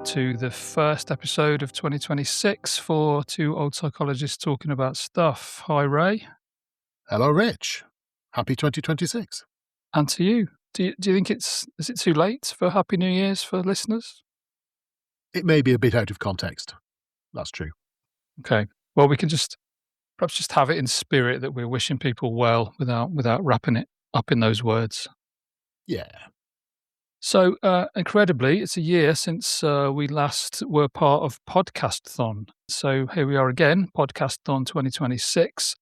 to the first episode of 2026 for two old psychologists talking about stuff. Hi, Ray. Hello, Rich. Happy 2026. And to you. Do you think is it too late for Happy New Year's for listeners? It may be a bit out of context. That's true. Okay. Well, we can perhaps just have it in spirit that we're wishing people well without wrapping it up in those words. Yeah. So, incredibly, it's a year since we last were part of Podcastathon. So here we are again, Podcastathon 2026.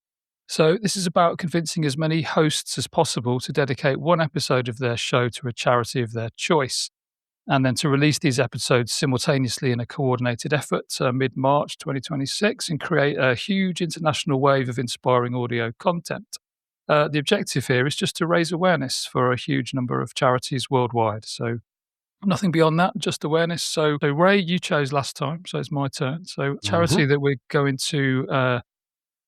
So this is about convincing as many hosts as possible to dedicate one episode of their show to a charity of their choice, and then to release these episodes simultaneously in a coordinated effort mid-March 2026 and create a huge international wave of inspiring audio content. The objective here is just to raise awareness for a huge number of charities worldwide. So nothing beyond that, just awareness. So Ray, you chose last time, so it's my turn. So charity that we're going to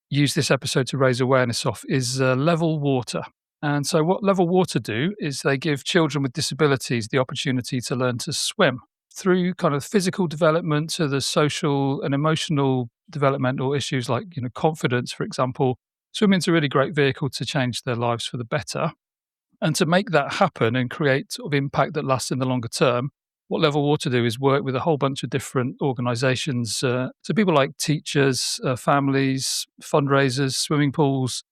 use this episode to raise awareness of is Level Water. And so what Level Water do is they give children with disabilities the opportunity to learn to swim through kind of physical development to the social and emotional developmental issues like, confidence, for example. Swimming's a really great vehicle to change their lives for the better. And to make that happen and create sort of impact that lasts in the longer term, what Level Water do is work with a whole bunch of different organisations. So people like teachers, families, fundraisers, swimming pools,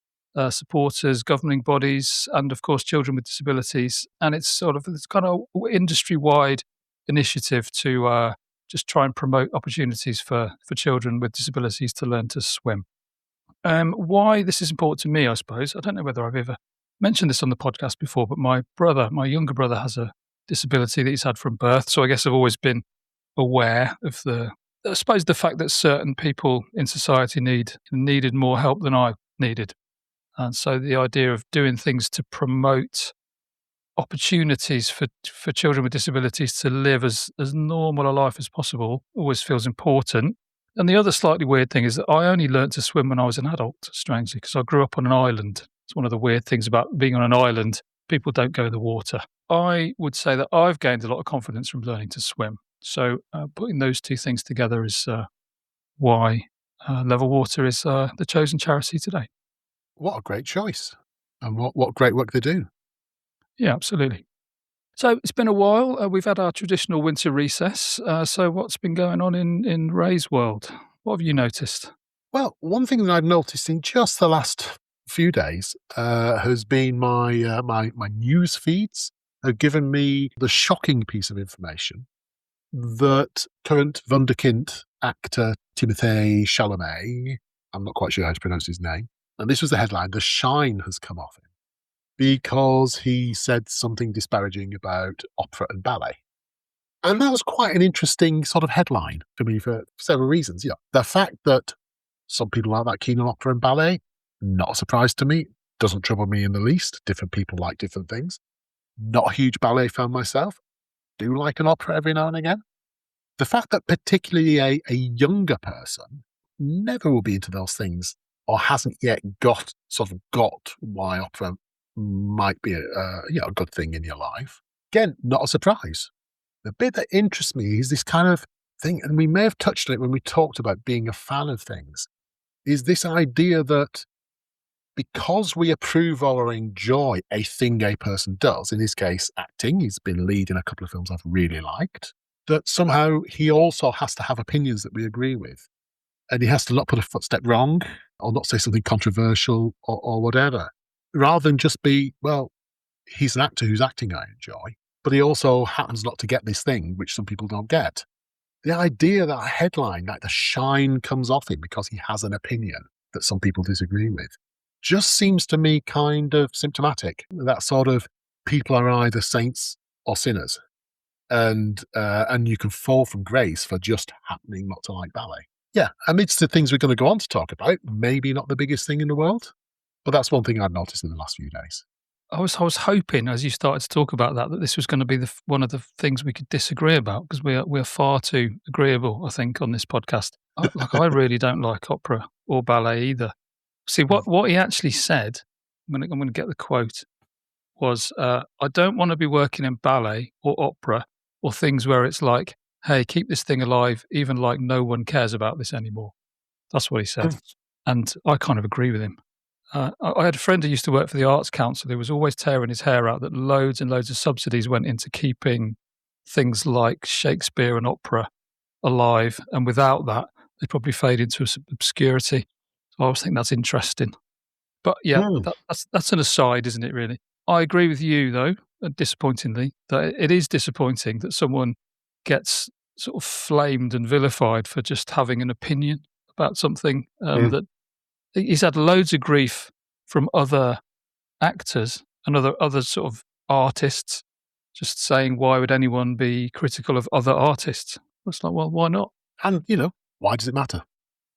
supporters, governing bodies, and of course children with disabilities. And it's kind of industry-wide initiative to just try and promote opportunities for children with disabilities to learn to swim. Why this is important to me, I suppose. I don't know whether I've ever mentioned this on the podcast before, but my younger brother has a disability that he's had from birth. So I guess I've always been aware of the fact that certain people in society needed more help than I needed. And so the idea of doing things to promote opportunities for children with disabilities to live as normal a life as possible always feels important. And the other slightly weird thing is that I only learnt to swim when I was an adult, strangely, because I grew up on an island. It's one of the weird things about being on an island. People don't go in the water. I would say that I've gained a lot of confidence from learning to swim. So putting those two things together is why Level Water is the chosen charity today. What a great choice. And what great work they do. Yeah, absolutely. So it's been a while. We've had our traditional winter recess. So what's been going on in Ray's world? What have you noticed? Well, one thing that I've noticed in just the last few days has been my news feeds have given me the shocking piece of information that current Wunderkind actor Timothée Chalamet, I'm not quite sure how to pronounce his name, and this was the headline, the shine has come off him because he said something disparaging about opera and ballet. And that was quite an interesting sort of headline for me for several reasons. The fact that some people aren't that keen on opera and ballet, not a surprise to me, doesn't trouble me in the least. Different people like different things. Not a huge ballet fan myself. Do like an opera every now and again. The fact that particularly a younger person never will be into those things or hasn't yet got why opera might be a good thing in your life. Again, not a surprise. The bit that interests me is this kind of thing, and we may have touched on it when we talked about being a fan of things, is this idea that because we approve or enjoy a thing a person does, in this case, acting, he's been lead in a couple of films I've really liked, that somehow he also has to have opinions that we agree with. And he has to not put a footstep wrong or not say something controversial or whatever, rather than just be, well, he's an actor whose acting I enjoy, but he also happens not to get this thing, which some people don't get. The idea that a headline, like the shine comes off him because he has an opinion that some people disagree with, just seems to me kind of symptomatic. That sort of people are either saints or sinners. And you can fall from grace for just happening not to like ballet. Yeah, amidst the things we're going to go on to talk about, maybe not the biggest thing in the world, but that's one thing I've noticed in the last few days. I was hoping, as you started to talk about that this was going to be one of the things we could disagree about, because we're far too agreeable, I think, on this podcast. I really don't like opera or ballet either. See, what he actually said, I'm going to get the quote, was, I don't want to be working in ballet or opera or things where it's like, hey, keep this thing alive, even like no one cares about this anymore. That's what he said. And I kind of agree with him. I had a friend who used to work for the Arts Council who was always tearing his hair out that loads and loads of subsidies went into keeping things like Shakespeare and opera alive. And without that, they'd probably fade into obscurity. So I always think that's interesting. But yeah, Mm, that's an aside, isn't it, really? I agree with you, though, disappointingly, that it is disappointing that someone gets sort of flamed and vilified for just having an opinion about something mm, that he's had loads of grief from other actors and other sort of artists just saying, why would anyone be critical of other artists? It's like, well, why not? and, why does it matter?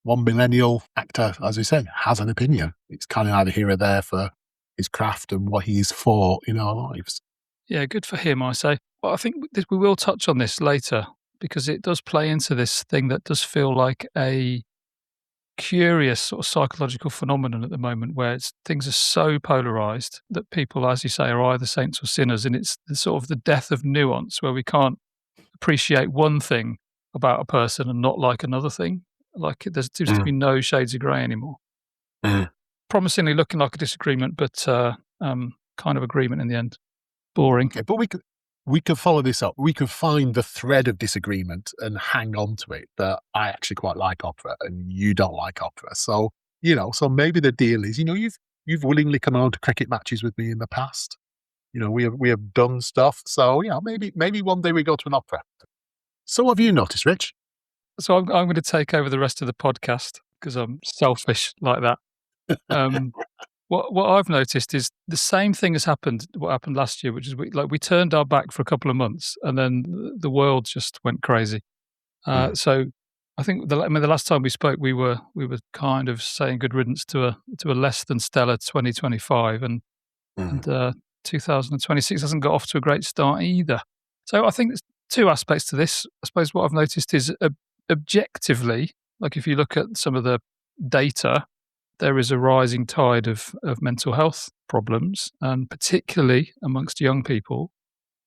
One millennial actor, as we said, has an opinion. It's kind of either here or there for his craft and what he is for in our lives. Yeah, good for him, I say. But I think we will touch on this later because it does play into this thing that does feel like a curious sort of psychological phenomenon at the moment where things are so polarized that people, as you say, are either saints or sinners. And it's the sort of the death of nuance where we can't appreciate one thing about a person and not like another thing. Like there seems to Mm, be no shades of grey anymore. mm. Promisingly looking like a disagreement, but kind of agreement in the end. Boring. Okay, but we could follow this up. We could find the thread of disagreement and hang on to it. That I actually quite like opera, and you don't like opera. So so maybe the deal is, you've willingly come on to cricket matches with me in the past. We have done stuff. So maybe one day we go to an opera. So have you noticed, Rich? So I'm going to take over the rest of the podcast because I'm selfish like that. Um, what I've noticed is the same thing has happened. What happened last year, which is we turned our back for a couple of months, and then the world just went crazy. Mm, So I think the last time we spoke, we were kind of saying good riddance to a less than stellar 2025, mm, and 2026 hasn't got off to a great start either. So I think there's two aspects to this. I suppose what I've noticed is objectively, like if you look at some of the data, there is a rising tide of mental health problems, and particularly amongst young people.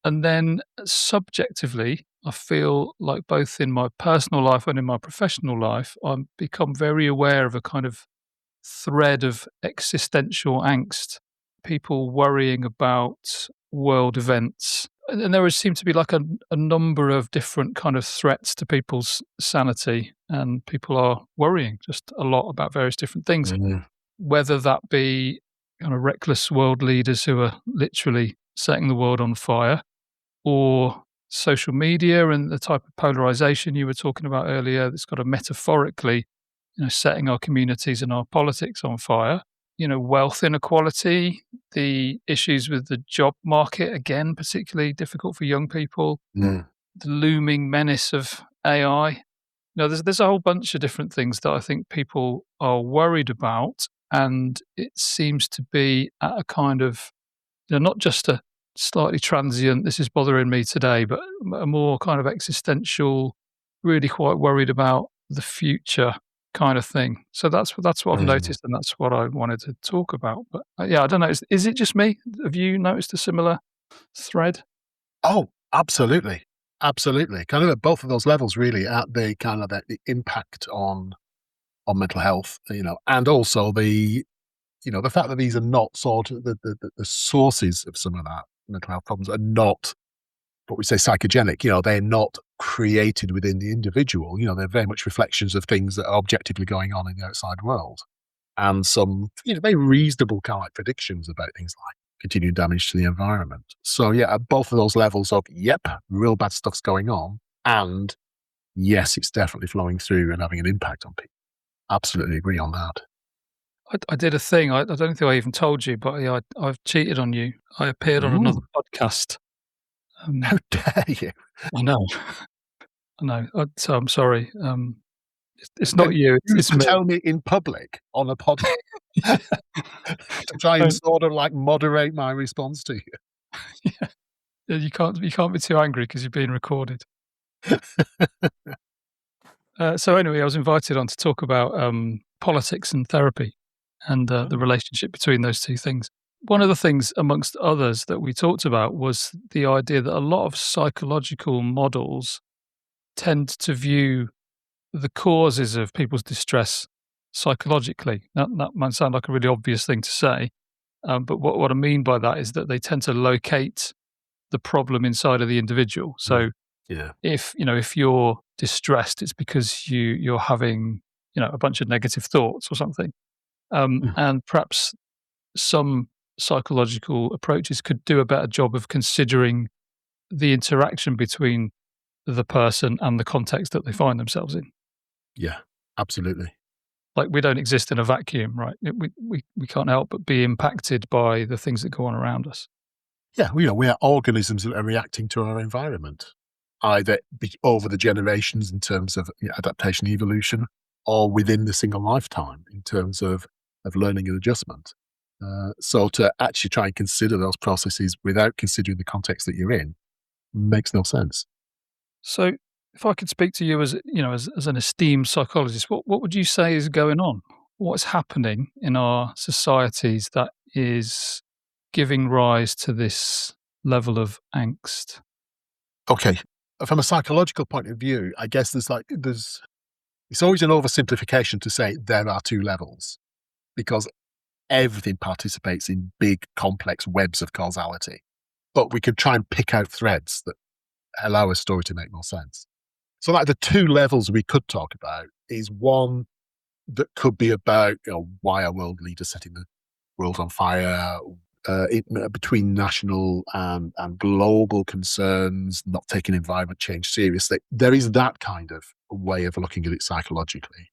And then subjectively, I feel like both in my personal life and in my professional life, I've become very aware of a kind of thread of existential angst, people worrying about world events. And there seem to be like a number of different kind of threats to people's sanity, and people are worrying just a lot about various different things, mm, whether that be kind of reckless world leaders who are literally setting the world on fire, or social media and the type of polarization you were talking about earlier that's got a metaphorically setting our communities and our politics on fire. Wealth inequality, the issues with the job market, again, particularly difficult for young people, mm, the looming menace of AI. There's a whole bunch of different things that I think people are worried about, and it seems to be at a kind of, not just a slightly transient, this is bothering me today, but a more kind of existential, really quite worried about the future kind of thing. So that's what I've mm. noticed, and that's what I wanted to talk about. But yeah, I don't know. Is it just me? Have you noticed a similar thread? Oh, absolutely. Absolutely. Kind of at both of those levels, really, at the kind of the impact on mental health, and also the fact that these are not sort of the sources of some of that mental health problems are not what we say psychogenic. They're not created within the individual. They're very much reflections of things that are objectively going on in the outside world, and some very reasonable kind of like predictions about things like continued damage to the environment. So yeah, at both of those levels of yep, real bad stuff's going on, and yes, it's definitely flowing through and having an impact on people. Absolutely agree on that. I did a thing. I don't think I even told you, but yeah, I've cheated on you. I appeared on another Ooh, podcast. how dare you? I know, I know. So I'm sorry. It's not And you. used It's to me. tell me in public on a podcast to try and Don't- sort of like moderate my response to yeah, you can't be too angry because you're being recorded. you. So anyway, I was invited on to talk about politics and therapy and the Oh, relationship between those two things. One of the things, amongst others, that we talked about was the idea that a lot of psychological models tend to view the causes of people's distress psychologically. Now, that might sound like a really obvious thing to say, but what I mean by that is that they tend to locate the problem inside of the individual. Mm. So Yeah. if you're distressed, it's because you're having a bunch of negative thoughts or something, Mm. and perhaps some psychological approaches could do a better job of considering the interaction between the person and the context that they find themselves in. Yeah, absolutely. Like, we don't exist in a vacuum, right? We can't help but be impacted by the things that go on around us. Yeah, we are organisms that are reacting to our environment, either over the generations in terms of adaptation, evolution, or within the single lifetime in terms of learning and adjustment. So to actually try and consider those processes without considering the context that you're in makes no sense. So, if I could speak to you as an esteemed psychologist, what would you say is going on? What's happening in our societies that is giving rise to this level of angst? Okay, from a psychological point of view, I guess there's it's always an oversimplification to say there are two levels because everything participates in big, complex webs of causality. But we could try and pick out threads that allow a story to make more sense. So, like the two levels we could talk about is one that could be about why are world leaders setting the world on fire, between national and global concerns, not taking environment change seriously. There is that kind of way of looking at it psychologically.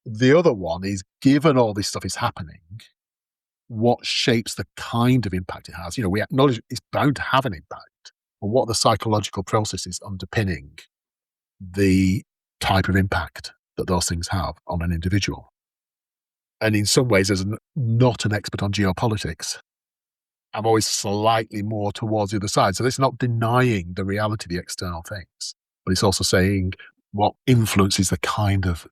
The other one is, given all this stuff is happening, what shapes the kind of impact it has? We acknowledge it's bound to have an impact, but what are the psychological processes underpinning the type of impact that those things have on an individual? And in some ways, as not an expert on geopolitics, I'm always slightly more towards the other side. So it's not denying the reality of the external things, but it's also saying what influences the kind of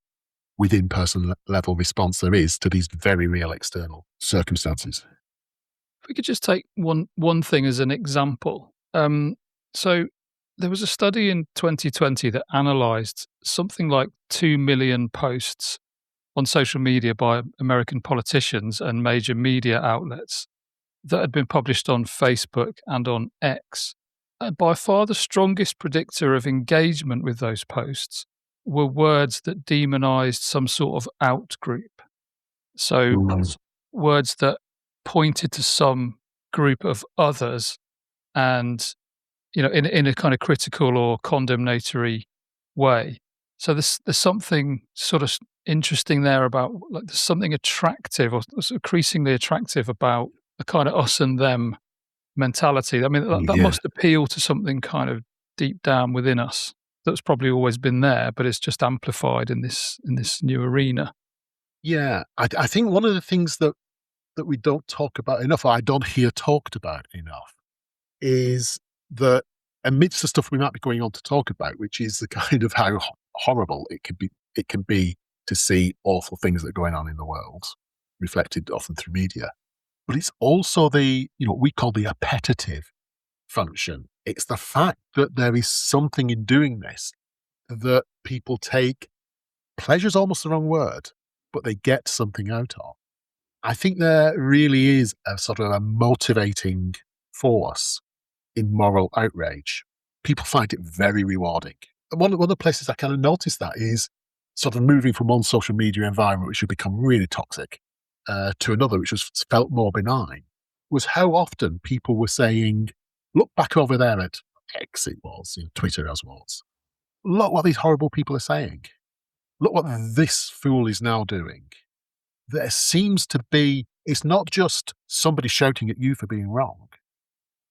within person level response there is to these very real external circumstances. If we could just take one thing as an example. So there was a study in 2020 that analysed something like 2 million posts on social media by American politicians and major media outlets that had been published on Facebook and on X. And by far the strongest predictor of engagement with those posts were words that demonized some sort of out group. So words that pointed to some group of others and, in a kind of critical or condemnatory way. So there's something sort of interesting there about, like, there's something attractive or increasingly attractive about a kind of us and them mentality. I mean, that Yeah. must appeal to something kind of deep down within us that's probably always been there, but it's just amplified in this new arena. Yeah. I think one of the things that we don't talk about enough, or I don't hear talked about enough, is that amidst the stuff we might be going on to talk about, which is the kind of how horrible it can be to see awful things that are going on in the world, reflected often through media. But it's also what we call the appetitive function. It's the fact that there is something in doing this that people take. Pleasure's almost the wrong word, but they get something out of. I think there really is a sort of a motivating force in moral outrage. People find it very rewarding. And one of the places I kind of noticed that is sort of moving from one social media environment, which had become really toxic, to another, which was felt more benign, was how often people were saying, look back over there at X, it was, Twitter as was. Look what these horrible people are saying. Look what this fool is now doing. There seems to be, it's not just somebody shouting at you for being wrong.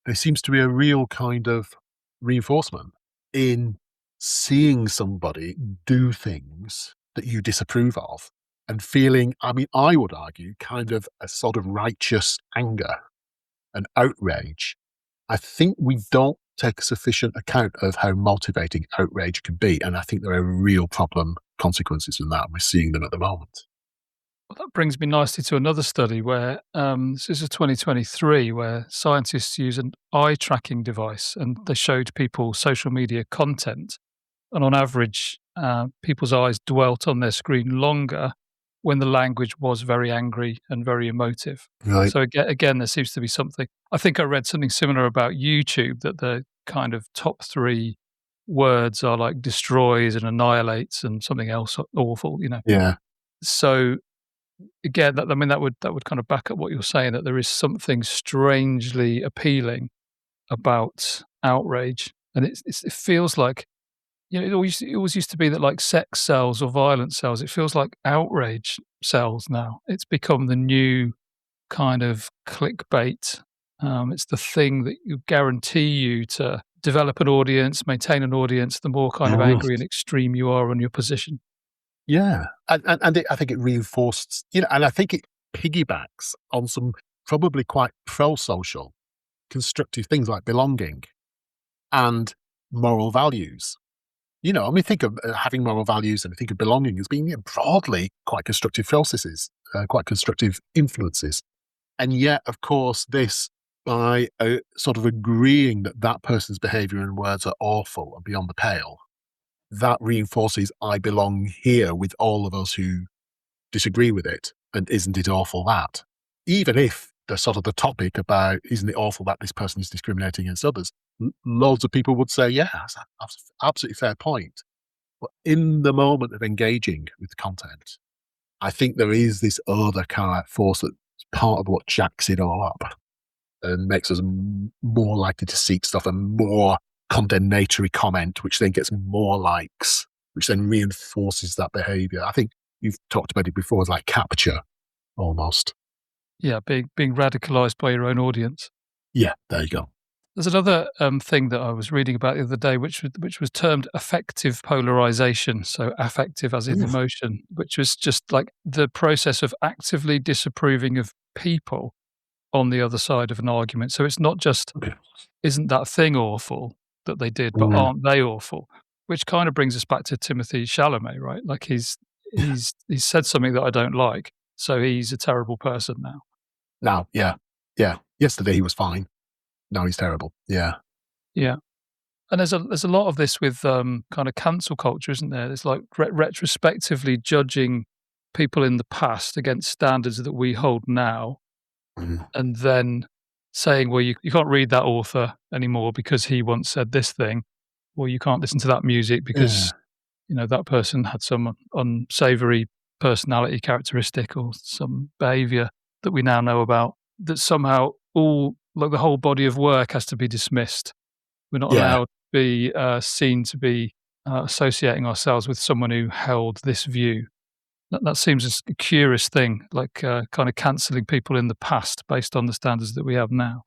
There seems to be a real kind of reinforcement in seeing somebody do things that you disapprove of and feeling, I would argue, kind of a sort of righteous anger and outrage. I think we don't take sufficient account of how motivating outrage can be. And I think there are real problem consequences from that. And we're seeing them at the moment. Well, that brings me nicely to another study where this is a 2023, where scientists use an eye tracking device and they showed people social media content. and on average, people's eyes dwelt on their screen longer when the language was very angry and very emotive. Right. So again, there seems to be something. I think I read something similar about YouTube, that the kind of top three words are like destroys and annihilates and something else awful. Yeah. So again, that would kind of back up what you're saying, that there is something strangely appealing about outrage, and it feels like, it always used to be that like sex sells or violence sells. It feels like outrage sells now. It's become the new kind of clickbait. It's the thing that you guarantee you to develop an audience, maintain an audience, the more kind of Yes. angry and extreme you are on your position. Yeah. I think it reinforced, and I think it piggybacks on some probably quite pro-social, constructive things like belonging and moral values. Think of having moral values, and I think of belonging as being broadly quite constructive processes, quite constructive influences. And yet, of course, this, by sort of agreeing that that person's behavior and words are awful and beyond the pale, that reinforces I belong here with all of us who disagree with it. And isn't it awful that? Even if the sort of the topic about isn't it awful that this person is discriminating against others, loads of people would say, yeah, that's an absolutely fair point. But in the moment of engaging with content, I think there is this other kind of force that's part of what jacks it all up and makes us more likely to seek stuff and more condemnatory comment, which then gets more likes, which then reinforces that behavior. I think you've talked about it before as like capture almost. Yeah, being radicalized by your own audience. Yeah, there you go. There's another thing that I was reading about the other day, which was termed affective polarization. So affective as in emotion, which was just like the process of actively disapproving of people on the other side of an argument. So it's not just, isn't that thing awful that they did, but aren't they awful? Which kind of brings us back to Timothy Chalamet, right? Like he's said something that I don't like, so he's a terrible person now. Now, yeah. Yesterday he was fine. Now he's terrible. Yeah. Yeah. And there's a lot of this with kind of cancel culture, isn't there? There's like retrospectively judging people in the past against standards that we hold now, and then saying, well, you can't read that author anymore because he once said this thing, or you can't listen to that music because that person had some unsavory personality characteristic or some behavior that we now know about, that somehow all, like the whole body of work has to be dismissed. We're not allowed to be seen to be associating ourselves with someone who held this view. That seems a curious thing, like kind of cancelling people in the past based on the standards that we have now.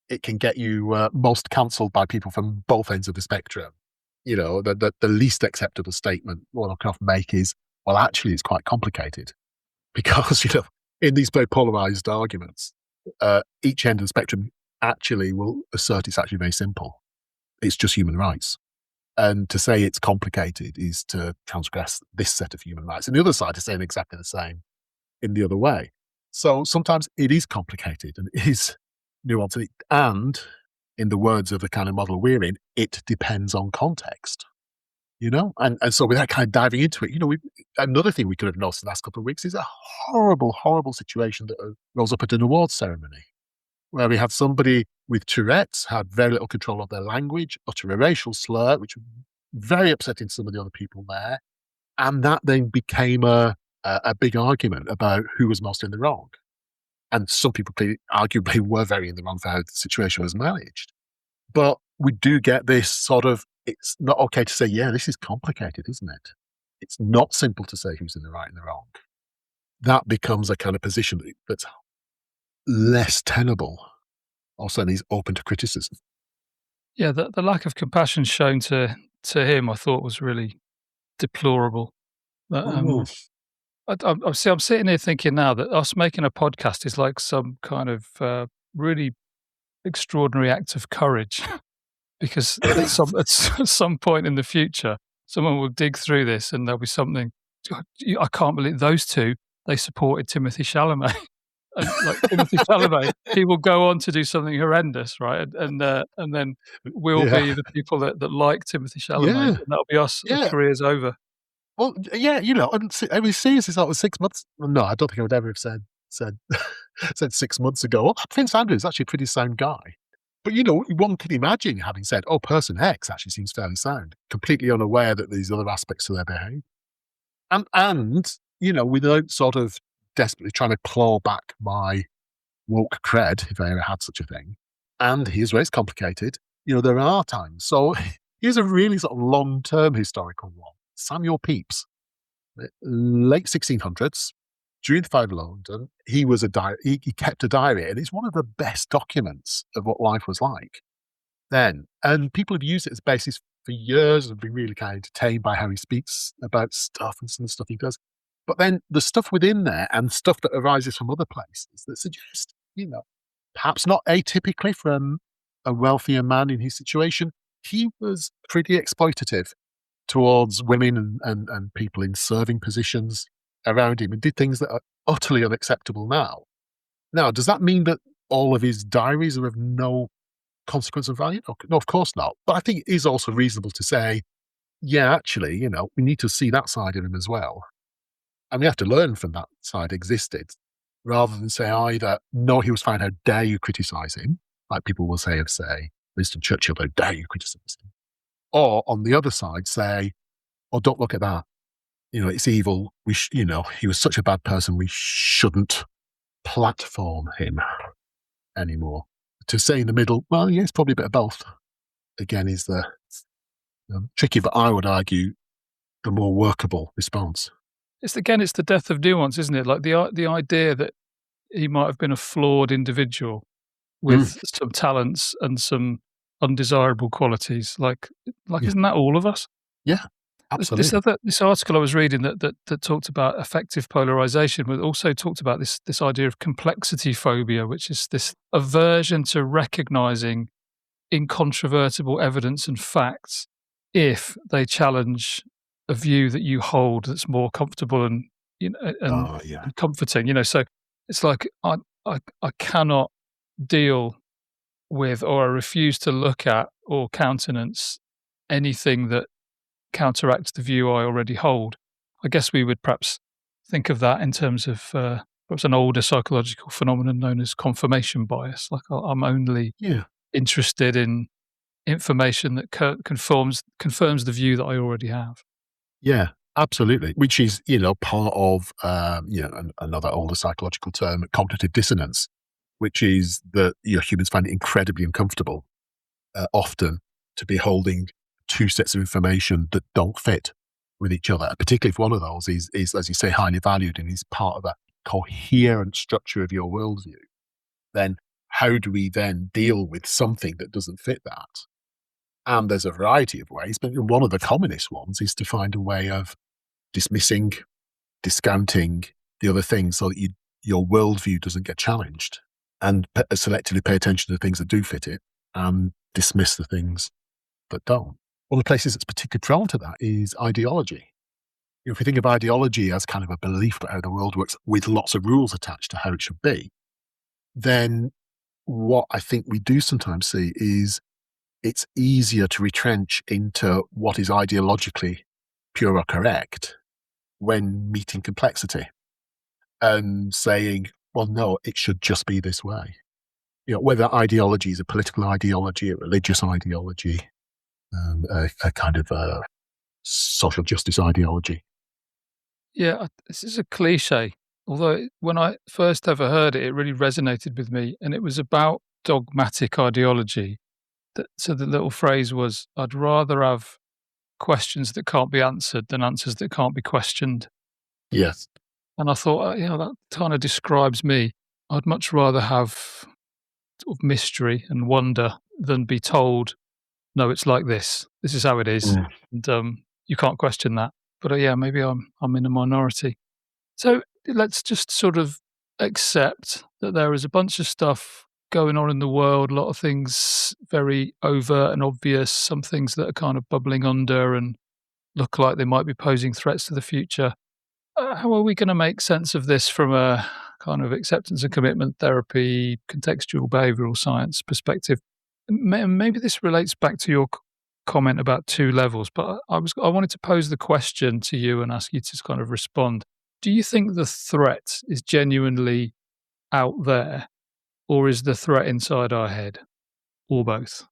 It can get you most cancelled by people from both ends of the spectrum. The least acceptable statement one can often make is, well, actually, it's quite complicated because, in these very polarized arguments, each end of the spectrum actually will assert it's actually very simple. It's just human rights. And to say it's complicated is to transgress this set of human rights. And the other side is saying exactly the same in the other way. So sometimes it is complicated and it is nuanced. And in the words of the kind of model we're in, it depends on context. And so without kind of diving into it, another thing we could have noticed in the last couple of weeks is a horrible, horrible situation that rose up at an awards ceremony where we had somebody with Tourette's had very little control of their language, utter a racial slur, which was very upsetting to some of the other people there. And that then became a big argument about who was most in the wrong. And some people arguably were very in the wrong for how the situation was managed. But we do get this sort of, it's not okay to say, yeah, this is complicated, isn't it? It's not simple to say who's in the right and the wrong. That becomes a kind of position that's less tenable, or certainly is open to criticism. Yeah, the lack of compassion shown to him, I thought, was really deplorable. But, I'm sitting here thinking now that us making a podcast is like some kind of really extraordinary act of courage, because at some point in the future, someone will dig through this and there'll be something. I can't believe those two. They supported Timothy Chalamet. and like Timothy Chalamet, he will go on to do something horrendous, right? And then we'll Yeah. be the people that like Timothy Chalamet, Yeah. and that'll be us. The Yeah. career's over. Well, yeah, and I mean, seriously, sort of 6 months no, I don't think I would ever have said said 6 months ago, "Oh, Prince Andrew is actually a pretty sound guy." But, one could imagine having said, "Oh, person X actually seems fairly sound," completely unaware that there's other aspects to their behavior. And without sort of desperately trying to claw back my woke cred, if I ever had such a thing, and here's where it's complicated, there are times. So here's a really sort of long-term historical one. Samuel Pepys, late 1600s, during the Fire of London, he was he kept a diary, and it's one of the best documents of what life was like then. And people have used it as a basis for years and been really kind of entertained by how he speaks about stuff and some stuff he does. But then the stuff within there and stuff that arises from other places that suggest, perhaps not atypically from a wealthier man in his situation, he was pretty exploitative towards women and people in serving positions around him and did things that are utterly unacceptable now. Now, does that mean that all of his diaries are of no consequence of value? No, of course not. But I think it is also reasonable to say, yeah, actually, we need to see that side of him as well. And we have to learn from that side existed, rather than say either, no, he was fine, how dare you criticise him, like people will say of, say, Winston Churchill, how dare you criticise him. Or on the other side, say, oh, don't look at that. It's evil. He was such a bad person, we shouldn't platform him anymore. To say in the middle, well, yeah, it's probably a bit of both. Again, is the tricky, but I would argue the more workable response. It's the death of nuance, isn't it? Like the idea that he might have been a flawed individual with some talents and some undesirable qualities. Like Yeah. isn't that all of us? Yeah, absolutely. This article I was reading that talked about affective polarization, but also talked about this idea of complexity phobia, which is this aversion to recognizing incontrovertible evidence and facts if they challenge a view that you hold that's more comfortable and and comforting. So it's like I cannot deal with, or I refuse to look at or countenance anything that counteracts the view I already hold. I guess we would perhaps think of that in terms of perhaps an older psychological phenomenon known as confirmation bias. Like I'm only interested in information that confirms the view that I already have. Yeah, absolutely. Which is, part of, another older psychological term, cognitive dissonance, which is that humans find it incredibly uncomfortable often to be holding two sets of information that don't fit with each other, particularly if one of those is, as you say, highly valued and is part of a coherent structure of your worldview. Then how do we then deal with something that doesn't fit that? And there's a variety of ways, but one of the commonest ones is to find a way of dismissing, discounting the other things so that your worldview doesn't get challenged, and selectively pay attention to the things that do fit it and dismiss the things that don't. One of the places that's particularly prone to that is ideology. If we think of ideology as kind of a belief about how the world works with lots of rules attached to how it should be, then what I think we do sometimes see is it's easier to retrench into what is ideologically pure or correct when meeting complexity and saying, well, no, it should just be this way. Whether ideology is a political ideology, a religious ideology, a kind of a social justice ideology. Yeah, this is a cliche. Although when I first ever heard it, it really resonated with me, and it was about dogmatic ideology. So the little phrase was, I'd rather have questions that can't be answered than answers that can't be questioned. Yes. And I thought, that kind of describes me. I'd much rather have sort of mystery and wonder than be told, no, it's like this. This is how it is. And you can't question that. But maybe I'm in a minority. So let's just sort of accept that there is a bunch of stuff going on in the world, a lot of things very overt and obvious, some things that are kind of bubbling under and look like they might be posing threats to the future. How are we going to make sense of this from a kind of acceptance and commitment therapy, contextual behavioral science perspective. Maybe this relates back to your comment about two levels, but I wanted to pose the question to you and ask you to kind of respond. Do you think the threat is genuinely out there, or is the threat inside our head, or both?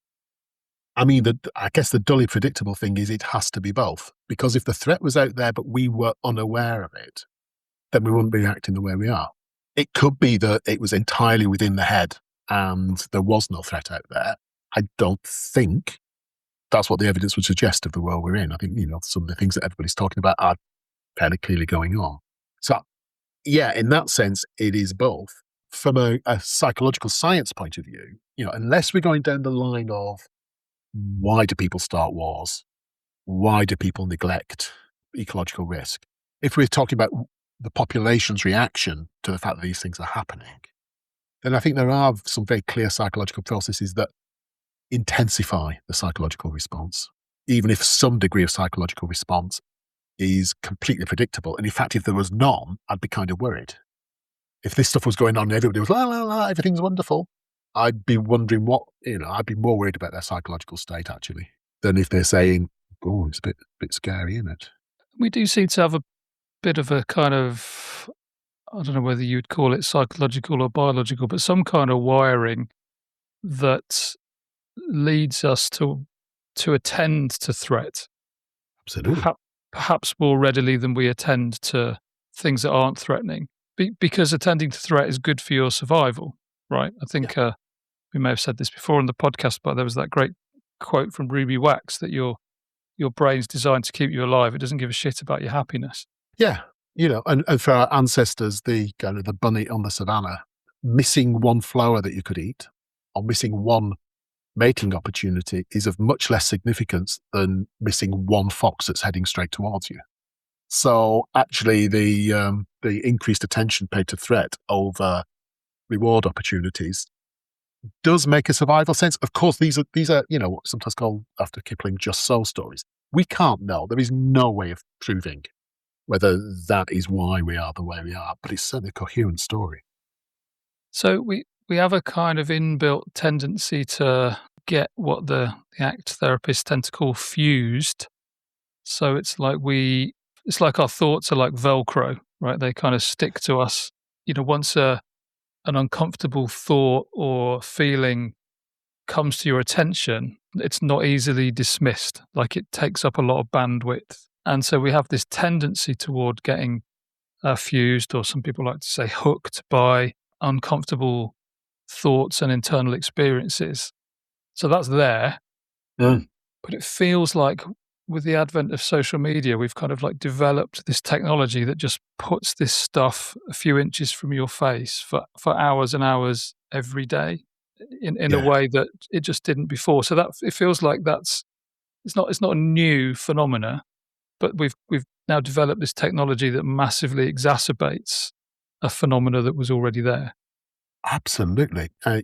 I mean, I guess the dully predictable thing is it has to be both. Because if the threat was out there but we were unaware of it, then we wouldn't be acting the way we are. It could be that it was entirely within the head and there was no threat out there. I don't think that's what the evidence would suggest of the world we're in. I think, some of the things that everybody's talking about are fairly clearly going on. So, yeah, in that sense, it is both. From a psychological science point of view, unless we're going down the line of why do people start wars? Why do people neglect ecological risk? If we're talking about the population's reaction to the fact that these things are happening, then I think there are some very clear psychological processes that intensify the psychological response, even if some degree of psychological response is completely predictable. And in fact, if there was none, I'd be kind of worried. If this stuff was going on and everybody was la, la, la, everything's wonderful, I'd be wondering I'd be more worried about their psychological state actually than if they're saying, oh, it's a bit scary, isn't it? We do seem to have a bit of a kind of, I don't know whether you'd call it psychological or biological, but some kind of wiring that leads us to attend to threat. Absolutely. Perhaps more readily than we attend to things that aren't threatening, because attending to threat is good for your survival, right? I think we may have said this before on the podcast, but there was that great quote from Ruby Wax that your brain's designed to keep you alive. It doesn't give a shit about your happiness. Yeah. And for our ancestors, the kind of the bunny on the savannah, missing one flower that you could eat or missing one mating opportunity is of much less significance than missing one fox that's heading straight towards you. So actually the increased attention paid to threat over reward opportunities does make a survival sense. Of course, these are what sometimes called, after Kipling, just so stories. We can't know. There is no way of proving whether that is why we are the way we are, but it's certainly a coherent story. So we have a kind of inbuilt tendency to get what the ACT therapists tend to call fused. So it's like our thoughts are like Velcro, right? They kind of stick to us. Once an uncomfortable thought or feeling comes to your attention, it's not easily dismissed. Like it takes up a lot of bandwidth. And so we have this tendency toward getting fused, or some people like to say hooked by uncomfortable thoughts and internal experiences. So that's there. Mm. But it feels like with the advent of social media, we've kind of like developed this technology that just puts this stuff a few inches from your face for hours and hours every day in a way that it just didn't before. So that it feels like it's not a new phenomena, but we've now developed this technology that massively exacerbates a phenomena that was already there. Absolutely. And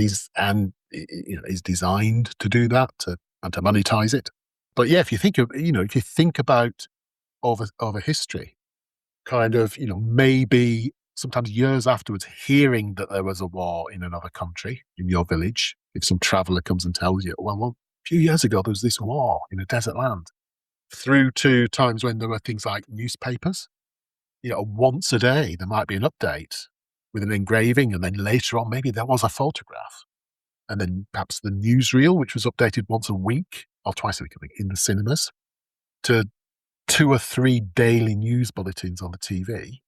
is designed to do that and to monetize it. But yeah, if you think about over history, kind of, maybe sometimes years afterwards, hearing that there was a war in another country, in your village, if some traveller comes and tells you, well, a few years ago, there was this war in a desert land, through to times when there were things like newspapers. Once a day, there might be an update with an engraving, and then later on, maybe there was a photograph. And then perhaps the newsreel, which was updated once a week or twice a week, I think, in the cinemas, to 2 or 3 daily news bulletins on the TV,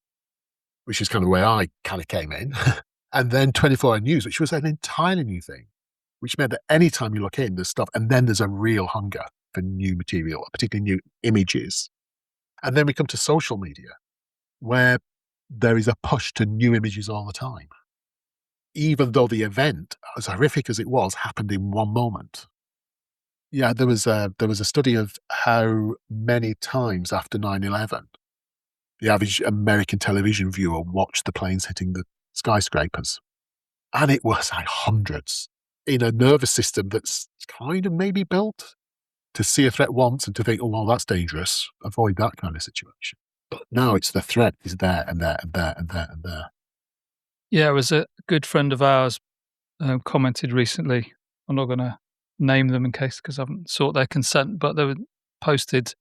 which is kind of where I kind of came in. And then 24-hour news, which was an entirely new thing, which meant that any time you look in, there's stuff, and then there's a real hunger for new material, particularly new images. And then we come to social media, where there is a push to new images all the time, even though the event, as horrific as it was, happened in one moment. Yeah, there was a study of how many times after 9/11 the average American television viewer watched the planes hitting the skyscrapers. And it was like hundreds, in a nervous system that's kind of maybe built to see a threat once and to think, oh, well, that's dangerous. Avoid that kind of situation. But now it's the threat is there and there and there and there and there. Yeah, it was a good friend of ours commented recently. I'm not going to name them in case because I haven't sought their consent, but they posted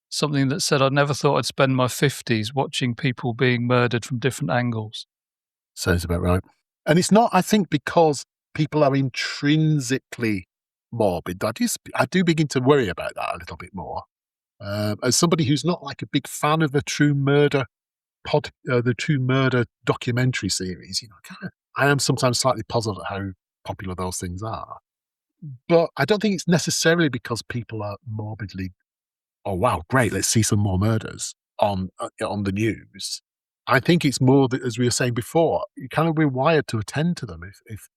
something that said, "I never thought I'd spend my 50s watching people being murdered from different angles." Sounds about right. And it's not, I think, because people are intrinsically morbid. I do begin to worry about that a little bit more. As somebody who's not like a big fan of the True Murder documentary series, I am sometimes slightly puzzled at how popular those things are. But I don't think it's necessarily because people are morbidly, oh wow, great, let's see some more murders on the news. I think it's more that, as we were saying before, you're kind of rewired to attend to them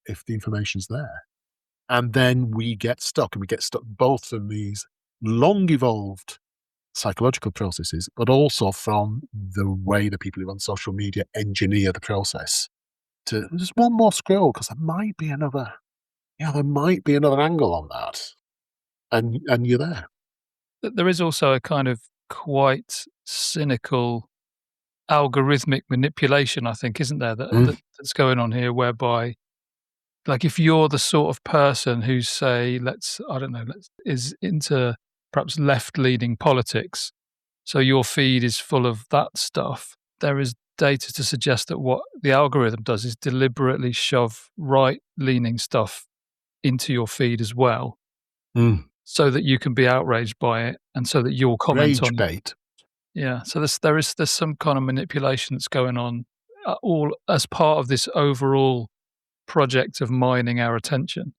if the information's there. And then we get stuck, and we get stuck both from these long evolved psychological processes, but also from the way the people who run social media engineer the process to just one more scroll because there might be another angle on that, and you're there. There is also a kind of quite cynical algorithmic manipulation, I think, isn't there, Mm, that's going on here, whereby, like, if you're the sort of person who, say, I don't know, is into perhaps left-leaning politics, so your feed is full of that stuff, there is data to suggest that what the algorithm does is deliberately shove right-leaning stuff into your feed as well, mm. so that you can be outraged by it and so that you'll comment Rage on it. bait. Yeah, so there's some kind of manipulation that's going on, all as part of this overall project of mining our attention,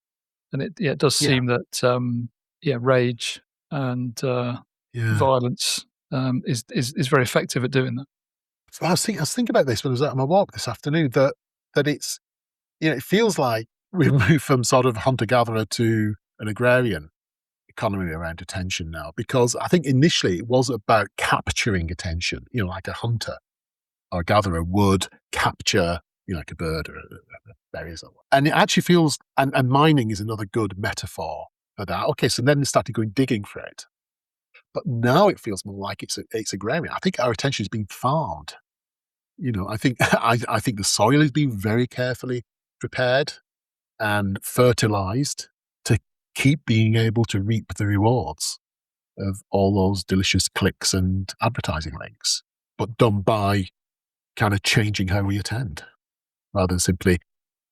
and it does Yeah, seem that rage and yeah. violence is very effective at doing that. So I was thinking about this when I was out on my walk this afternoon, that it's, it feels like we've moved from sort of hunter gatherer to an agrarian economy around attention now, because I think initially it was about capturing attention, like a hunter or a gatherer would capture, like a bird or berries. And it actually feels, and mining is another good metaphor for that. Okay, so then they started going digging for it. But now it feels more like it's agrarian. I think our attention is being farmed. I think I think the soil is being very carefully prepared and fertilized to keep being able to reap the rewards of all those delicious clicks and advertising links, but done by kind of changing how we attend rather than simply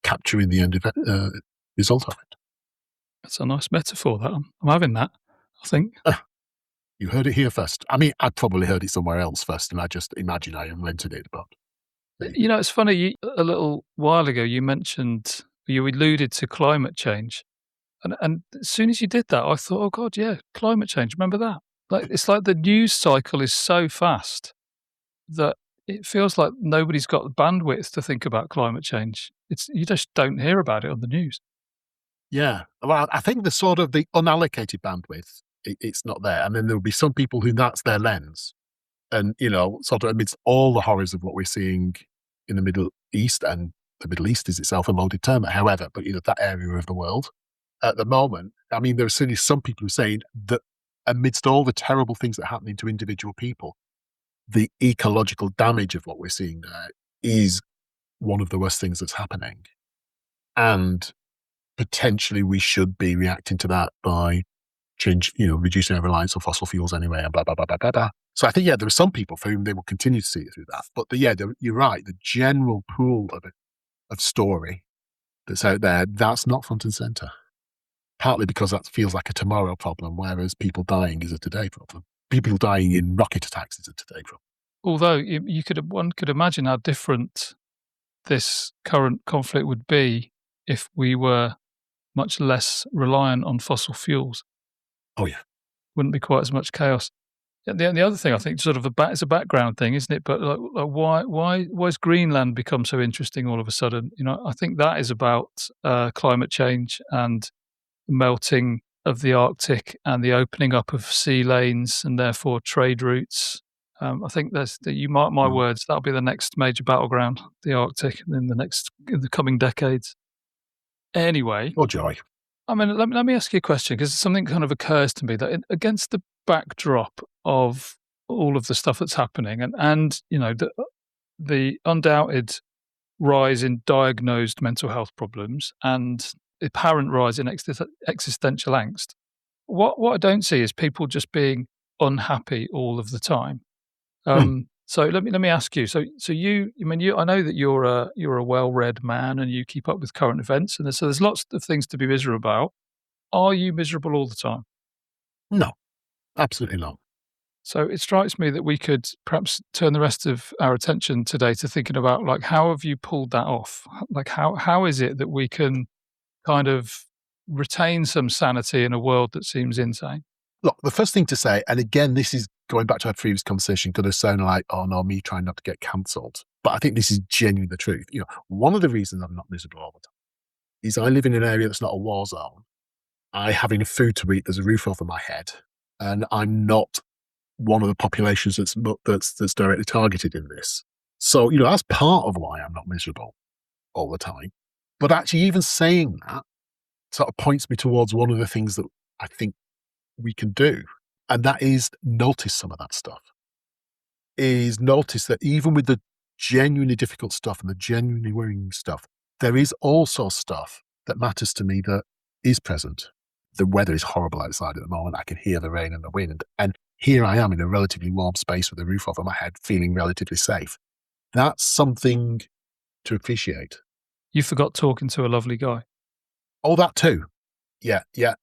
capturing the end result of it. That's a nice metaphor. That I'm having that. I think. You heard it here first. I mean, I probably heard it somewhere else first, and I just imagine I invented it. But there you go. It's funny. A little while ago, you alluded to climate change, and as soon as you did that, I thought, oh God, yeah, climate change. Remember that? Like it's like the news cycle is so fast that it feels like nobody's got the bandwidth to think about climate change. You just don't hear about it on the news. Yeah. Well, I think the sort of the unallocated bandwidth, it's not there, and then there'll be some people who that's their lens, and sort of amidst all the horrors of what we're seeing in the Middle East, and the Middle East is itself a loaded term, however, but that area of the world at the moment, I mean, there are certainly some people who are saying that amidst all the terrible things that are happening to individual people, the ecological damage of what we're seeing there is one of the worst things that's happening. And potentially we should be reacting to that by reducing our reliance on fossil fuels anyway, and blah, blah, blah, blah, blah, blah. So I think, there are some people for whom they will continue to see it through that. But you're right. The general pool of story that's out there, that's not front and center. Partly because that feels like a tomorrow problem, whereas people dying is a today problem. People dying in rocket attacks is a today problem. Although one could imagine how different this current conflict would be if we were much less reliant on fossil fuels. Oh, yeah. Wouldn't be quite as much chaos. The other thing I think, sort of it's a background thing, isn't it? But like why has Greenland become so interesting all of a sudden? I think that is about climate change and melting of the Arctic and the opening up of sea lanes and therefore trade routes. I think you mark my Mm. words, that'll be the next major battleground, the Arctic, in the coming decades. Anyway, Oh, joy. I mean, let me ask you a question, because something kind of occurs to me that against the backdrop of all of the stuff that's happening, and the undoubted rise in diagnosed mental health problems and apparent rise in existential angst. What I don't see is people just being unhappy all of the time. Hmm. So let me ask you. So I mean, I know that you're a well-read man and you keep up with current events, and there's lots of things to be miserable about. Are you miserable all the time? No, absolutely not. So it strikes me that we could perhaps turn the rest of our attention today to thinking about, like, how have you pulled that off? Like, how is it that we can kind of retain some sanity in a world that seems insane? Look, the first thing to say, and again, this is going back to our previous conversation, going to sound like, oh no, me trying not to get cancelled. But I think this is genuinely the truth. One of the reasons I'm not miserable all the time is I live in an area that's not a war zone. I have enough food to eat. There's a roof over my head, and I'm not one of the populations that's directly targeted in this. So, that's part of why I'm not miserable all the time. But actually, even saying that sort of points me towards one of the things that I think we can do. And that is notice some of that stuff. Is notice that even with the genuinely difficult stuff and the genuinely worrying stuff, there is also stuff that matters to me that is present. The weather is horrible outside at the moment. I can hear the rain and the wind. And here I am in a relatively warm space with a roof over my head, feeling relatively safe. That's something to appreciate. You forgot talking to a lovely guy. Oh, that too. Yeah,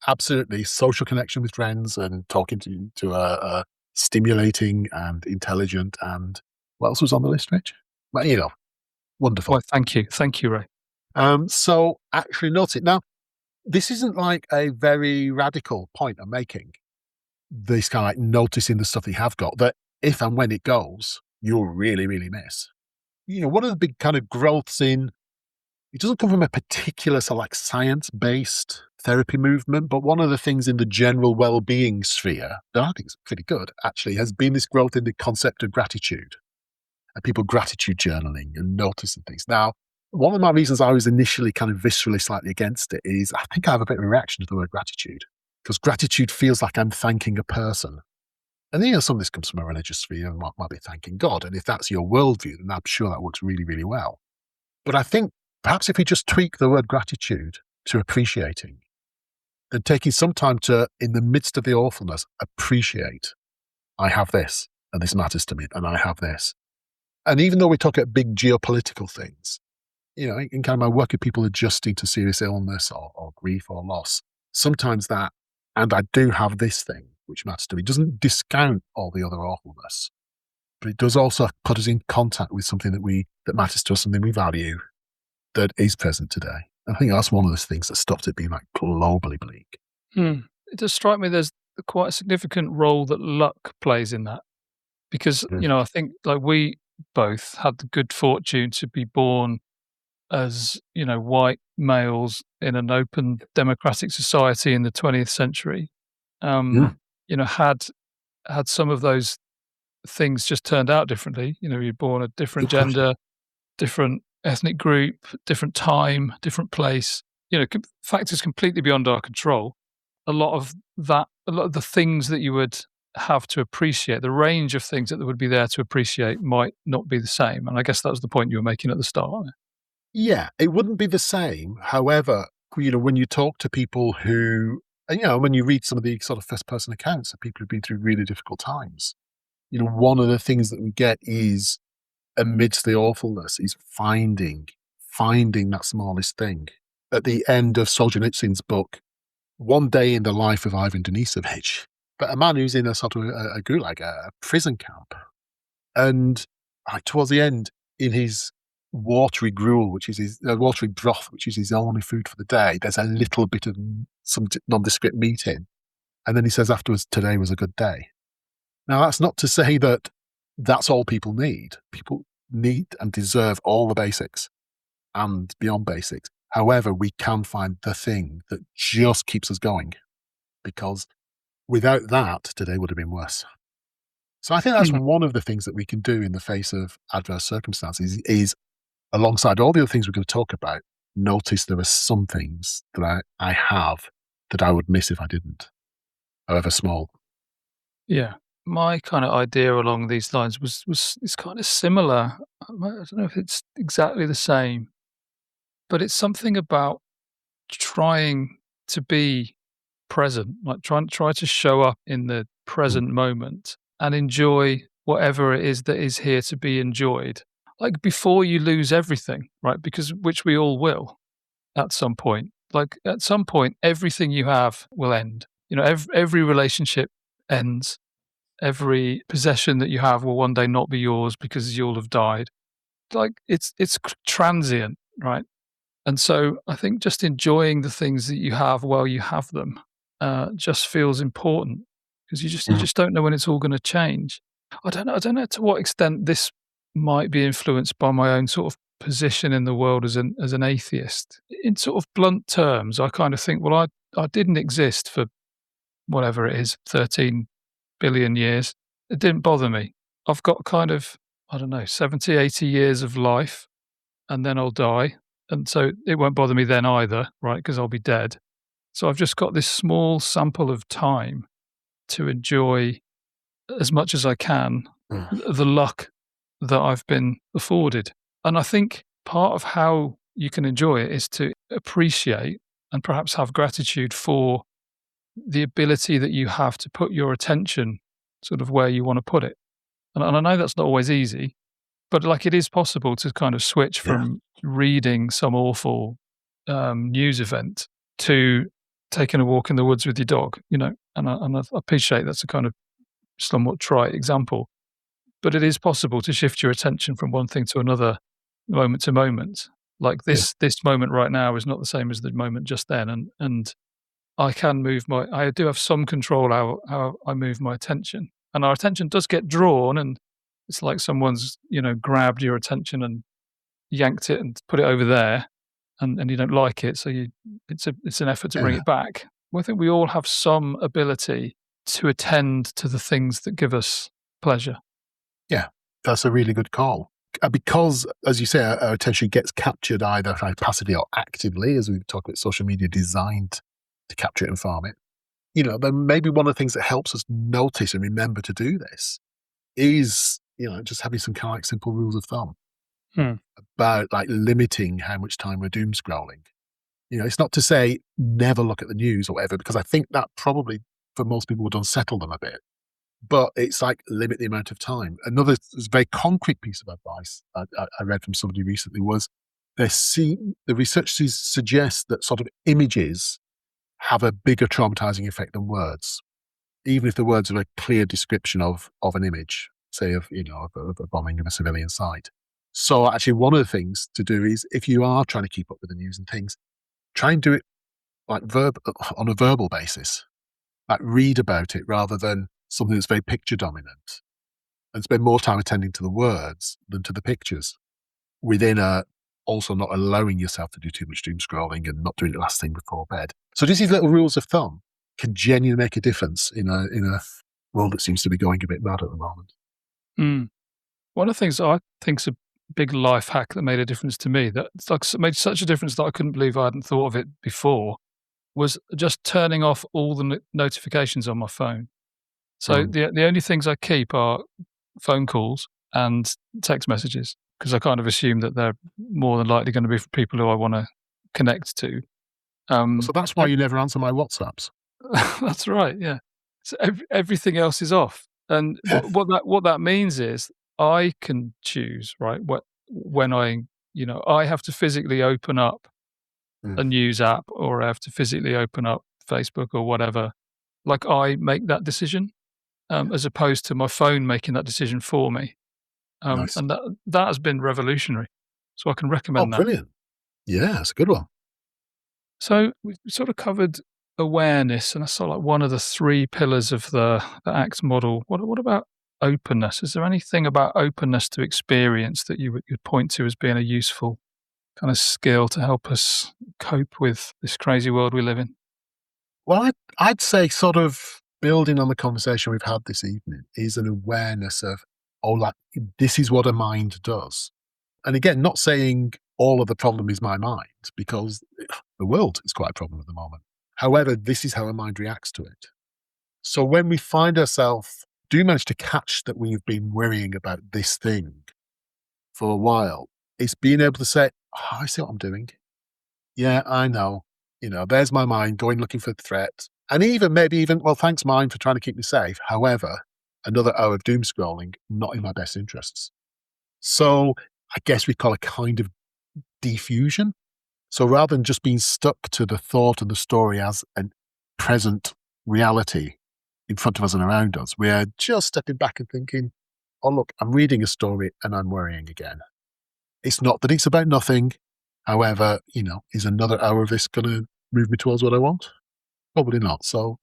absolutely. Social connection with friends and talking to a stimulating and intelligent and what else was on the list, Rich? Well, wonderful. Well, thank you, Ray. So actually note it. Now, this isn't like a very radical point I'm making. This kind of like noticing the stuff that you have got that if and when it goes, you'll really, really miss. One of the big kind of growths it doesn't come from a particular sort of like science-based therapy movement, but one of the things in the general well-being sphere that I think is pretty good actually has been this growth in the concept of gratitude and people gratitude journaling and noticing things. Now, one of my reasons I was initially kind of viscerally slightly against it is I think I have a bit of a reaction to the word gratitude because gratitude feels like I'm thanking a person. And some of this comes from a religious sphere and might be thanking God. And if that's your worldview, then I'm sure that works really, really well. But I think perhaps if we just tweak the word gratitude to appreciating and taking some time to, in the midst of the awfulness, appreciate, I have this and this matters to me and I have this. And even though we talk about big geopolitical things, in kind of my work with people adjusting to serious illness or grief or loss, sometimes that, and I do have this thing, which matters to me, doesn't discount all the other awfulness, but it does also put us in contact with something that matters to us, something we value, that is present today. I think that's one of the things that stopped it being like globally bleak. It does strike me there's quite a significant role that luck plays in that because, I think like we both had the good fortune to be born as, white males in an open democratic society in the 20th century. Yeah. Had some of those things just turned out differently. You're born a different gender, different ethnic group, different time, different place, factors completely beyond our control. A lot of the things that you would have to appreciate, the range of things that would be there to appreciate might not be the same. And I guess that was the point you were making at the start, wasn't it? Yeah, it wouldn't be the same. However, when you talk to people who, and when you read some of the sort of first person accounts of people who've been through really difficult times, one of the things that we get is amidst the awfulness is finding that smallest thing. At the end of Solzhenitsyn's book, One Day in the Life of Ivan Denisovich, but a man who's in a sort of a gulag, a prison camp. And towards the end, in his watery gruel, which is his watery broth, which is his only food for the day, there's a little bit of some nondescript meat in. And then he says afterwards, today was a good day. Now, that's not to say that that's all people need. People need and deserve all the basics and beyond basics. However, we can find the thing that just keeps us going because without that, today would have been worse. So I think that's one of the things that we can do in the face of adverse circumstances is alongside all the other things we're going to talk about, notice there are some things that I have that I would miss if I didn't, however small. Yeah. my kind of idea along these lines was it's kind of similar. I don't know if it's exactly the same, but it's something about trying to be present, like try to show up in the Mm. present moment and enjoy whatever it is that is here to be enjoyed. Like before you lose everything, right? Because which we all will at some point. Like at some point, everything you have will end. Every relationship ends. Every possession that you have will one day not be yours because you'll have died. Like it's transient, right? And so I think just enjoying the things that you have while you have them just feels important because you Mhm. just don't know when it's all going to change. I don't know to what extent this might be influenced by my own sort of position in the world as an atheist. In sort of blunt terms, I kind of think, well, I didn't exist for whatever it is, 13 billion years. It didn't bother me. I've got kind of, I don't know, 70, 80 years of life and then I'll die. And so it won't bother me then either, right? Because I'll be dead. So I've just got this small sample of time to enjoy as much as I can Mm. the luck that I've been afforded. And I think part of how you can enjoy it is to appreciate and perhaps have gratitude for the ability that you have to put your attention sort of where you want to put it. And I know that's not always easy, but like it is possible to kind of switch Yeah. from reading some awful news event to taking a walk in the woods with your dog, and I appreciate that's a kind of somewhat trite example, but it is possible to shift your attention from one thing to another, moment to moment. Like Yeah. this moment right now is not the same as the moment just then, and I do have some control how I move my attention, and our attention does get drawn, and it's like someone's grabbed your attention and yanked it and put it over there, and you don't like it, so it's an effort to bring Yeah. it back. Well, I think we all have some ability to attend to the things that give us pleasure. Yeah. That's a really good call. Because, as you say, our attention gets captured either passively or actively, as we talk about social media designed to capture it and farm it. Then maybe one of the things that helps us notice and remember to do this is, just having some kind of like simple rules of thumb Hmm. about like limiting how much time we're doom scrolling. It's not to say never look at the news or whatever, because I think that probably for most people would unsettle them a bit. But it's like limit the amount of time. Another very concrete piece of advice I read from somebody recently was the research suggests that sort of images have a bigger traumatizing effect than words, even if the words are a clear description of an image, say of a bombing of a civilian site. So actually, one of the things to do is if you are trying to keep up with the news and things, try and do it like on a verbal basis, like read about it rather than something that's very picture dominant, and spend more time attending to the words than to the pictures within also not allowing yourself to do too much doom scrolling and not doing the last thing before bed. So just these little rules of thumb can genuinely make a difference in a world that seems to be going a bit mad at the moment. Mm. One of the things that I think's a big life hack that made a difference to me, that it's like made such a difference that I couldn't believe I hadn't thought of it before, was just turning off all the notifications on my phone. So Mm. the only things I keep are phone calls and text messages because I kind of assume that they're more than likely going to be for people who I want to connect to. So Um, that's why you never answer my WhatsApps. that's right, yeah. So everything else is off, and what that means is I can choose, right? When I have to physically open up Mm. a news app or I have to physically open up Facebook or whatever. Like I make that decision, Yeah. as opposed to my phone making that decision for me, Nice. and that has been revolutionary. So I can Oh, recommend that. brilliant. Yeah, that's a good one. So we sort of covered awareness, and that's sort of like one of the three pillars of the ACT model. What about openness? Is there anything about openness to experience that you'd point to as being a useful kind of skill to help us cope with this crazy world we live in? Well, I'd say sort of building on the conversation we've had this evening is an awareness of, oh, like this is what a mind does. And again, not saying all of the problem is my mind, because the world is quite a problem at the moment. However, this is how a mind reacts to it. So when we find ourselves do manage to catch that we've been worrying about this thing for a while, it's being able to say, oh, I see what I'm doing. Yeah, I know. There's my mind going looking for the threat. And maybe even, well, thanks, mind, for trying to keep me safe. However, another hour of doom scrolling, not in my best interests. So I guess we call it kind of diffusion. So rather than just being stuck to the thought and the story as a present reality in front of us and around us, we're just stepping back and thinking, oh, look, I'm reading a story and I'm worrying again. It's not that it's about nothing. However, is another hour of this going to move me towards what I want? Probably not. So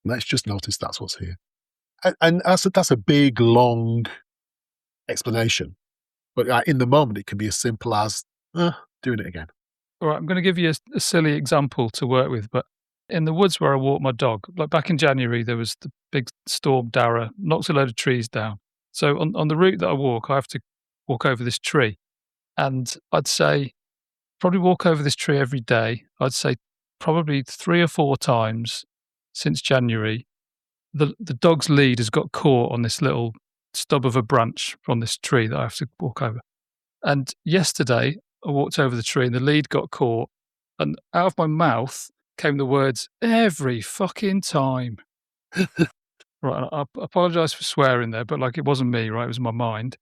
let's just notice that's what's here. And that's a big, long explanation. But in the moment, it can be as simple as doing it again. All right, I'm going to give you a silly example to work with, but in the woods where I walk my dog, like back in January, there was the big storm Dara, knocked a load of trees down. So on the route that I walk, I have to walk over this tree. And I'd say probably walk over this tree every day. I'd say probably 3 or 4 times since January, the dog's lead has got caught on this little stub of a branch from this tree that I have to walk over. And yesterday, I walked over the tree and the lead got caught, and out of my mouth came the words, "every fucking time." Right, I apologise for swearing there, but it wasn't me, right? It was my mind.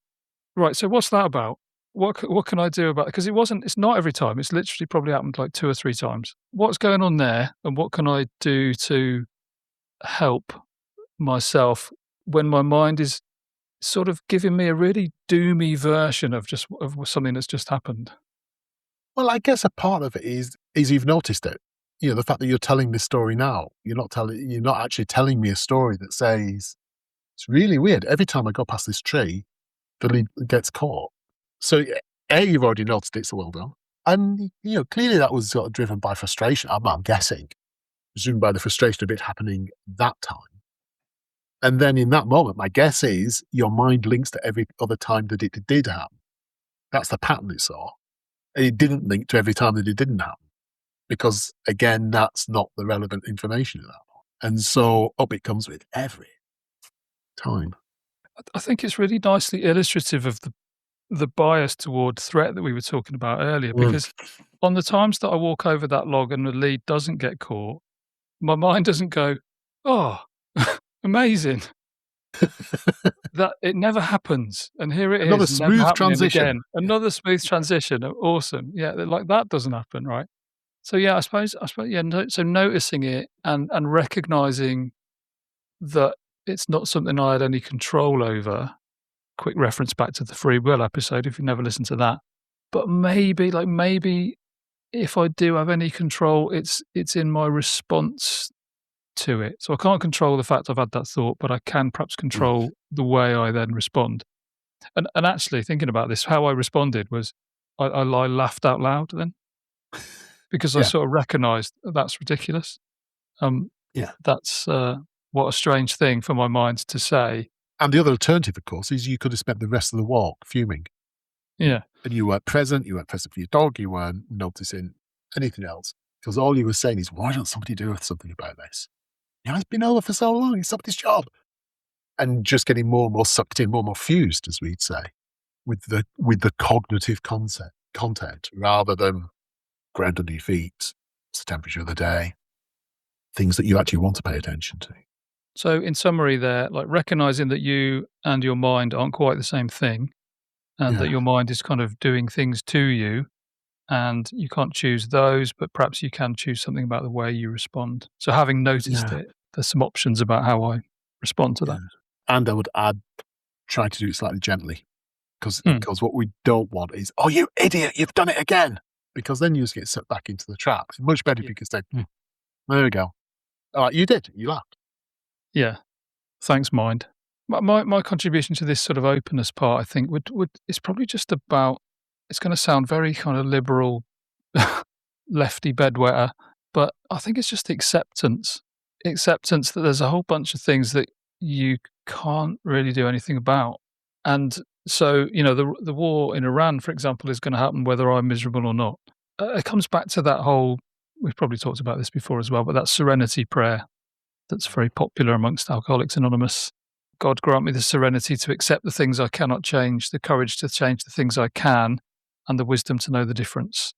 Right, so what's that about? What can I do about it? Because it's not every time. It's literally probably happened 2 or 3 times. What's going on there, and what can I do to help myself when my mind is sort of giving me a really doomy version of something that's just happened? Well, I guess a part of it is you've noticed it. The fact that you're telling this story now, you're not actually telling me a story that says, it's really weird. Every time I go past this tree, the lead gets caught. So, you've already noticed it, so well done. And, clearly that was sort of driven by frustration. I'm guessing, driven by the frustration of it happening that time. And then in that moment, my guess is your mind links to every other time that it did happen. That's the pattern it saw. And it didn't link to every time that it didn't happen. Because, again, that's not the relevant information at that point. And so up it comes with every time. I think it's really nicely illustrative of the bias toward threat that we were talking about earlier, because on the times that I walk over that log and the lead doesn't get caught, my mind doesn't go, "Oh, amazing." That it never happens, and here it Another is, never smooth happening transition. again. Another smooth transition. Awesome. Yeah, that doesn't happen, right? So yeah, I suppose yeah. So noticing it and recognizing that it's not something I had any control over. Quick reference back to the free will episode if you never listened to that. But maybe if I do have any control, it's in my response to it. So I can't control the fact I've had that thought, but I can perhaps control the way I then respond. And actually thinking about this, how I responded was I laughed out loud then because I Yeah. sort of recognised that's ridiculous. Yeah. That's what a strange thing for my mind to say. And the other alternative, of course, is you could have spent the rest of the walk fuming. Yeah. And you weren't present for your dog, you weren't noticing anything else. Because all you were saying is, why don't somebody do something about this? It's been over for so long, it's somebody's job. And just getting more and more sucked in, more and more fused, as we'd say, with the cognitive content, rather than ground under your feet, it's the temperature of the day, things that you actually want to pay attention to. So in summary there, recognizing that you and your mind aren't quite the same thing, and that your mind is kind of doing things to you, and you can't choose those, but perhaps you can choose something about the way you respond. So having noticed it, there's some options about how I respond to that. And I would add, try to do it slightly gently, because what we don't want is, oh, you idiot, you've done it again. Because then you just get sucked back into the trap. It's much better if you could say, there we go. All right, you did. You laughed. Yeah. Thanks, mind. My contribution to this sort of openness part, I think, would it's probably just about, it's going to sound very kind of liberal, lefty bedwetter, but I think it's just acceptance that there's a whole bunch of things that you can't really do anything about. And so, the war in Iran, for example, is going to happen whether I'm miserable or not. It comes back to that whole, we've probably talked about this before as well, but that serenity prayer that's very popular amongst Alcoholics Anonymous. God grant me the serenity to accept the things I cannot change, the courage to change the things I can, and the wisdom to know the difference.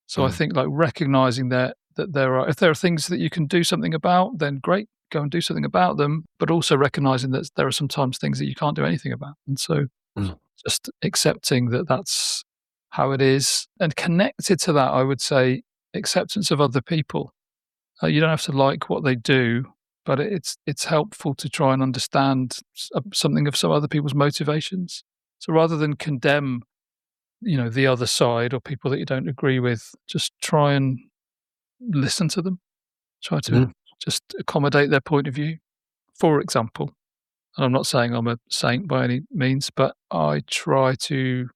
So I think like recognizing that if there are things that you can do something about, then great, go and do something about them, but also recognizing that there are sometimes things that you can't do anything about. And so just accepting that that's how it is, and connected to that, I would say acceptance of other people. You don't have to like what they do, but it's helpful to try and understand something of some other people's motivations. So rather than condemn, the other side or people that you don't agree with, just try and listen to them. Try to just accommodate their point of view. For example, and I'm not saying I'm a saint by any means, but I try to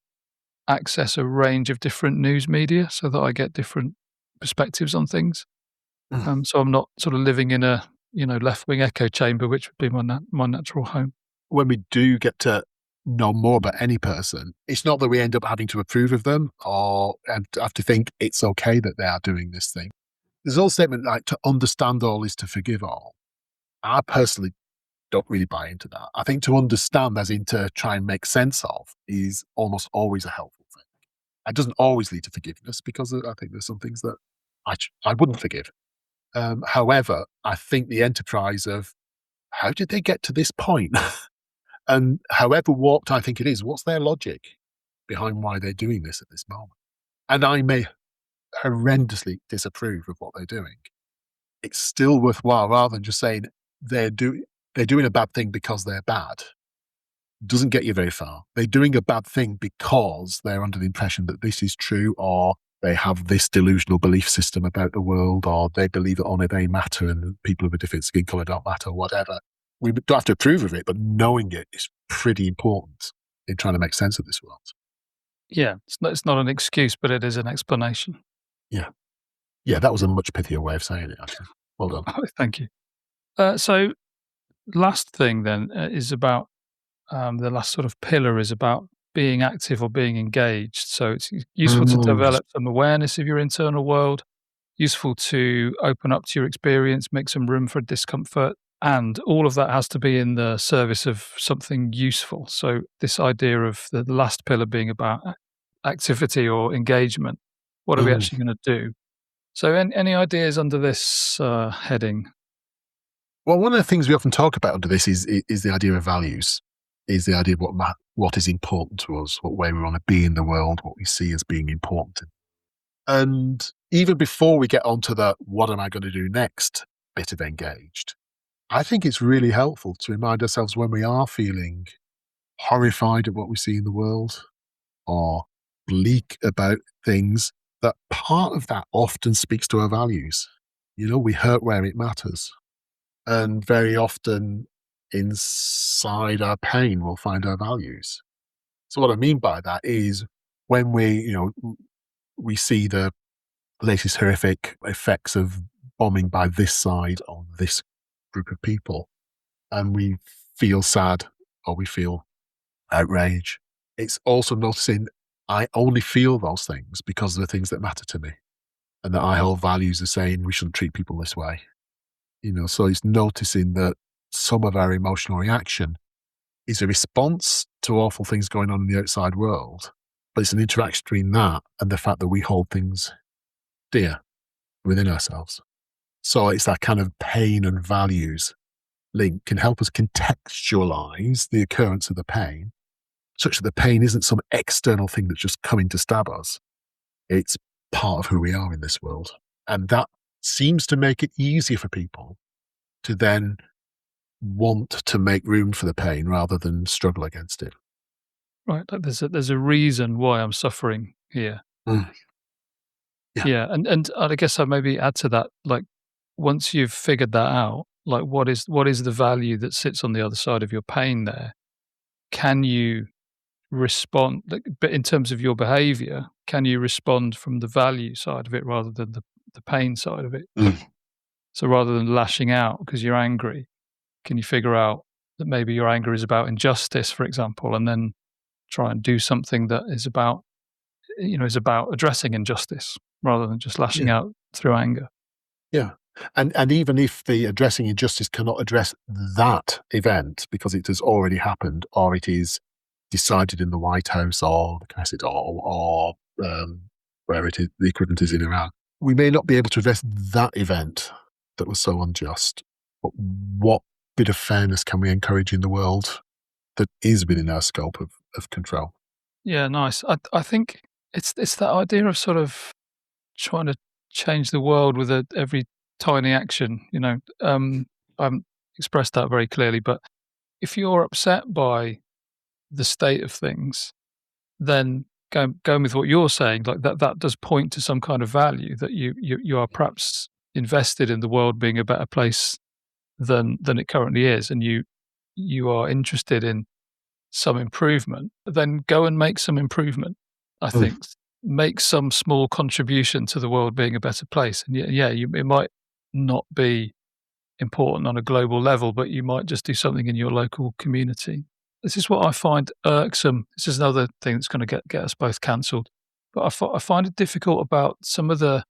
access a range of different news media so that I get different perspectives on things. So I'm not sort of living in a left-wing echo chamber, which would be my natural home. When we do get to know more about any person, it's not that we end up having to approve of them and have to think it's okay that they are doing this thing. There's all statement like to understand all is to forgive all. I personally don't really buy into that. I think to understand, as in to try and make sense of, is almost always a helpful thing. It doesn't always lead to forgiveness, because I think there's some things that I wouldn't forgive. However, I think the enterprise of how did they get to this point? And however warped I think it is, what's their logic behind why they're doing this at this moment? And I may horrendously disapprove of what they're doing. It's still worthwhile, rather than just saying they're doing a bad thing because they're bad. Doesn't get you very far. They're doing a bad thing because they're under the impression that this is true, or they have this delusional belief system about the world, or they believe that only they matter and people of a different skin colour don't matter, whatever. We don't have to approve of it, but knowing it is pretty important in trying to make sense of this world. Yeah, it's not an excuse, but it is an explanation. Yeah, that was a much pithier way of saying it, actually. Well done. Oh, thank you. So last thing then is about the last sort of pillar is about being active or being engaged. So it's useful to develop some awareness of your internal world, useful to open up to your experience, make some room for discomfort, and all of that has to be in the service of something useful. So this idea of the last pillar being about activity or engagement, what are we actually going to do? So any ideas under this heading? Well, one of the things we often talk about under this is the idea of values, is the idea of what is important to us, what way we want to be in the world, what we see as being important. And even before we get onto the what am I going to do next bit of engaged, I think it's really helpful to remind ourselves when we are feeling horrified at what we see in the world or bleak about things, that part of that often speaks to our values. We hurt where it matters. And very often inside our pain, we'll find our values. So what I mean by that is when we see the latest horrific effects of bombing by this side on this group of people, and we feel sad or we feel outrage, it's also noticing I only feel those things because of the things that matter to me, and that I hold values as saying we shouldn't treat people this way. So it's noticing that some of our emotional reaction is a response to awful things going on in the outside world, but it's an interaction between that and the fact that we hold things dear within ourselves. So it's that kind of pain and values link can help us contextualize the occurrence of the pain, such that the pain isn't some external thing that's just coming to stab us. It's part of who we are in this world. And that seems to make it easier for people to then want to make room for the pain rather than struggle against it. Right, like there's a reason why I'm suffering here. Yeah, and I guess I maybe add to that, like once you've figured that out, like what is the value that sits on the other side of your pain there? Can you respond, but in terms of your behavior, can you respond from the value side of it rather than the pain side of it? So rather than lashing out because you're angry, can you figure out that maybe your anger is about injustice, for example, and then try and do something that is about addressing injustice rather than just lashing out through anger? Yeah. And even if the addressing injustice cannot address that event because it has already happened, or it is decided in the White House or the Knesset or where it is, the equivalent is in Iran, we may not be able to address that event that was so unjust. But what bit of fairness can we encourage in the world that is within our scope of control? Yeah, nice. I think it's that idea of sort of trying to change the world with every tiny action. I haven't expressed that very clearly, but if you're upset by the state of things, then going with what you're saying, like that does point to some kind of value that you are perhaps invested in the world being a better place than it currently is, and you are interested in some improvement, then go and make some improvement. I Mm. think make some small contribution to the world being a better place. And it might not be important on a global level, but you might just do something in your local community. This is what I find irksome. This is another thing that's going to get us both cancelled. But I find it difficult about some of the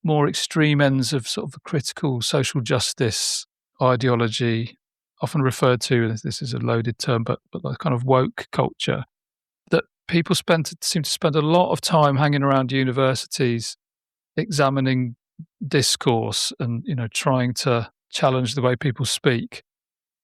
more extreme ends of sort of the critical social justice ideology, often referred to, this is a loaded term, but the kind of woke culture that people seem to spend a lot of time hanging around universities, examining discourse and, trying to challenge the way people speak,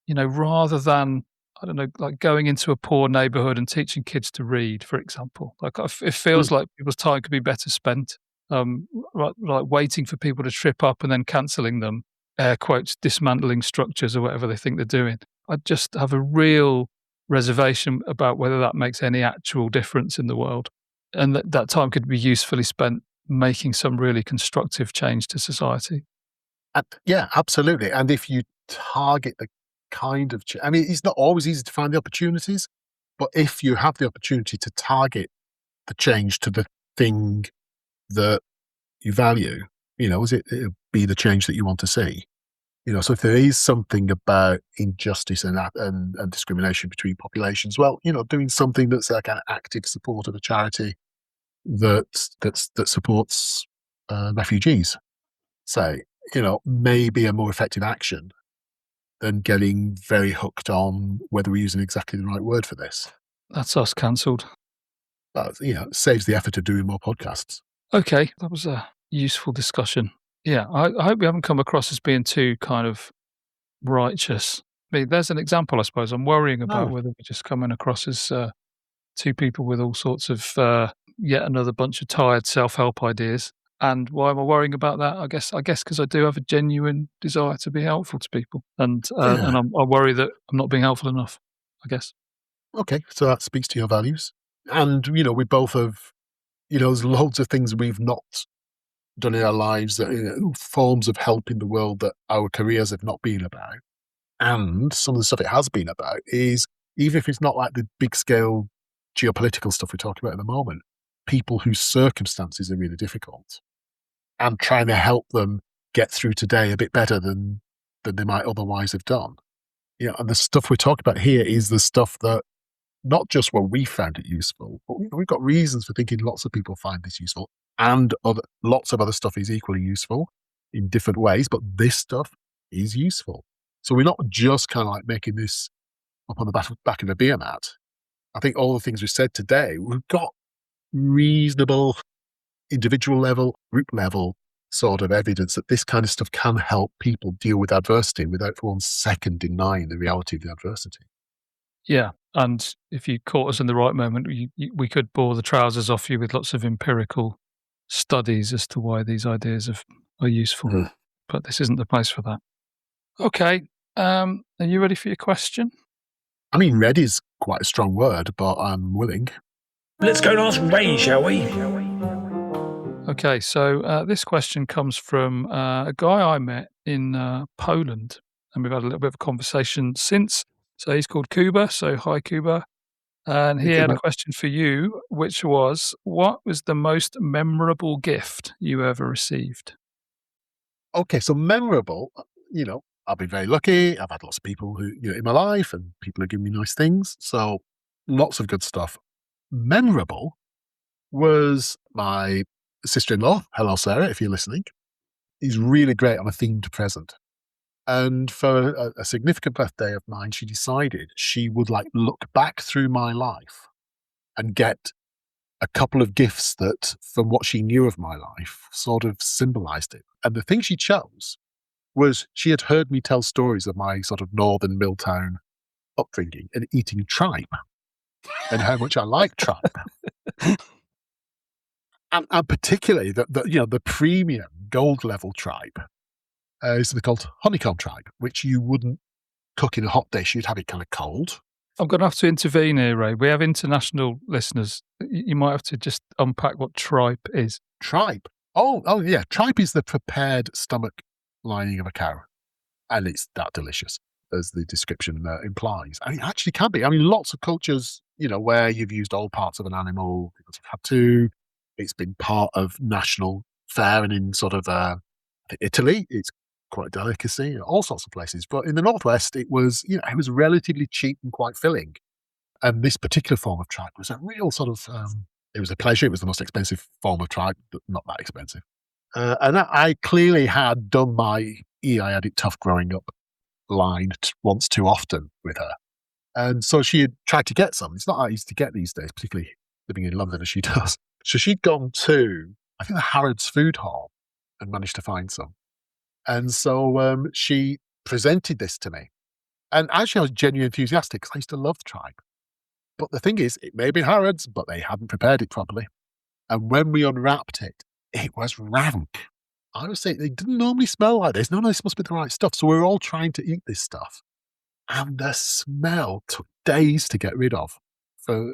rather than, I don't know, like going into a poor neighborhood and teaching kids to read, for example. Like it Mm. feels like people's time could be better spent, like waiting for people to trip up and then canceling them, air quotes, dismantling structures or whatever they think they're doing. I just have a real reservation about whether that makes any actual difference in the world, and that time could be usefully spent making some really constructive change to society. Yeah, absolutely. And if you target the kind of, I mean, it's not always easy to find the opportunities, but if you have the opportunity to target the change to the thing that you value, it'll be the change that you want to see. So if there is something about injustice and discrimination between populations, well, doing something that's like an active support of a charity that supports refugees, say, may be a more effective action than getting very hooked on whether we're using exactly the right word for this. That's us cancelled. But, it saves the effort of doing more podcasts. Okay, that was a useful discussion. Yeah, I hope we haven't come across as being too kind of righteous. I mean, there's an example, I suppose. I'm worrying about No. whether we're just coming across as two people with all sorts of yet another bunch of tired self-help ideas. And why am I worrying about that? I guess because I do have a genuine desire to be helpful to people, and Yeah. I worry that I'm not being helpful enough. I guess. Okay. So that speaks to your values. And, we both have, there's loads of things we've not done in our lives that, forms of help in the world that our careers have not been about. And some of the stuff it has been about is, even if it's not like the big scale geopolitical stuff we're talking about at the moment, people whose circumstances are really difficult and trying to help them get through today a bit better than they might otherwise have done. And the stuff we're talking about here is the stuff that not just where we found it useful, but we've got reasons for thinking lots of people find this useful, and lots of other stuff is equally useful in different ways, but this stuff is useful. So we're not just kind of like making this up on the back of a beer mat. I think all the things we said today, we've got reasonable individual level, group level sort of evidence that this kind of stuff can help people deal with adversity without for 1 second denying the reality of the adversity. Yeah, and if you caught us in the right moment, we could bore the trousers off you with lots of empirical studies as to why these ideas are useful. Mm. But this isn't the place for that. Okay, are you ready for your question? I mean, ready is quite a strong word, but I'm willing. Let's go and ask Ray, shall we? Okay, so this question comes from a guy I met in Poland, and we've had a little bit of a conversation since. So he's called Kuba. So hi, Kuba. And he had a question for you, which was, what was the most memorable gift you ever received? Okay, so memorable, I've been very lucky. I've had lots of people who, in my life, and people have given me nice things. So lots of good stuff. Memorable was my sister-in-law. Hello, Sarah, if you're listening. is really great on a themed present. And for a significant birthday of mine, she decided she would look back through my life and get a couple of gifts that, from what she knew of my life, sort of symbolized it. And the thing she chose was she had heard me tell stories of my sort of northern Milltown upbringing and eating tripe and how much I like tripe. And particularly the premium gold level tripe is something called honeycomb tripe, which you wouldn't cook in a hot dish. You'd have it kind of cold. I'm going to have to intervene here, Ray. We have international listeners. You might have to just unpack what tripe is. Tripe? Oh yeah. Tripe is the prepared stomach lining of a cow. And it's that delicious, as the description implies. And it actually can be. I mean, lots of cultures, where you've used old parts of an animal, because you've had to. It's been part of national fare, and in sort of Italy, it's quite a delicacy, all sorts of places. But in the Northwest, it was, it was relatively cheap and quite filling. And this particular form of tripe was a real sort of, it was a pleasure. It was the most expensive form of tripe, but not that expensive. And I clearly had done my I had it tough growing up line once too often with her. And so she had tried to get some. It's not that easy to get these days, particularly living in London as she does. So she'd gone to, I think, the Harrods Food Hall and managed to find some. And so she presented this to me. And actually, I was genuinely enthusiastic because I used to love tripe. But the thing is, it may have been Harrods, but they hadn't prepared it properly. And when we unwrapped it, it was rank. I would say they didn't normally smell like this. No, this must be the right stuff. So we were all trying to eat this stuff. And the smell took days to get rid of from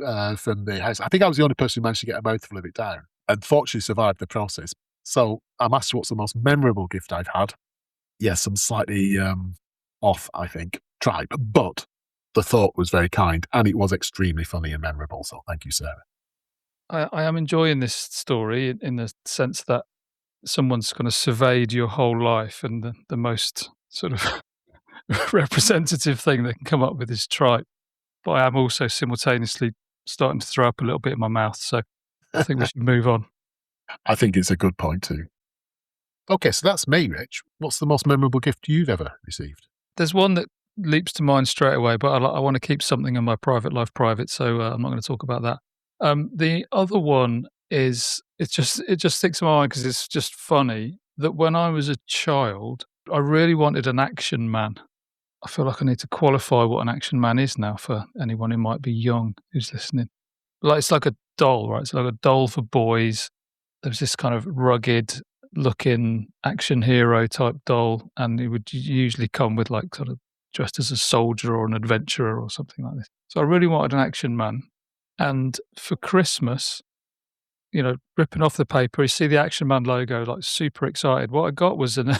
the house. I think I was the only person who managed to get a mouthful of it down and fortunately survived the process. So I'm asked what's the most memorable gift I've had. Yes, I'm slightly off, I think, tripe. But the thought was very kind and it was extremely funny and memorable. So thank you, Sarah. I am enjoying this story in the sense that someone's kind of surveyed your whole life, and the most sort of representative thing they can come up with is tripe. But I am also simultaneously starting to throw up a little bit in my mouth. So I think we should move on. I think it's a good point too. Okay, so that's me, Rich. What's the most memorable gift you've ever received? There's one that leaps to mind straight away, but I want to keep something in my private life private, so I'm not going to talk about that. The other one is, it just sticks in my mind because it's just funny that when I was a child, I really wanted an action man. I feel like I need to qualify what an action man is now for anyone who might be young who's listening. It's like a doll, right? It's like a doll for boys. There's this kind of rugged looking action hero type doll, and it would usually come with sort of dressed as a soldier or an adventurer or something like this. So I really wanted an action man. And for Christmas, ripping off the paper, you see the Action Man logo, super excited. What I got was a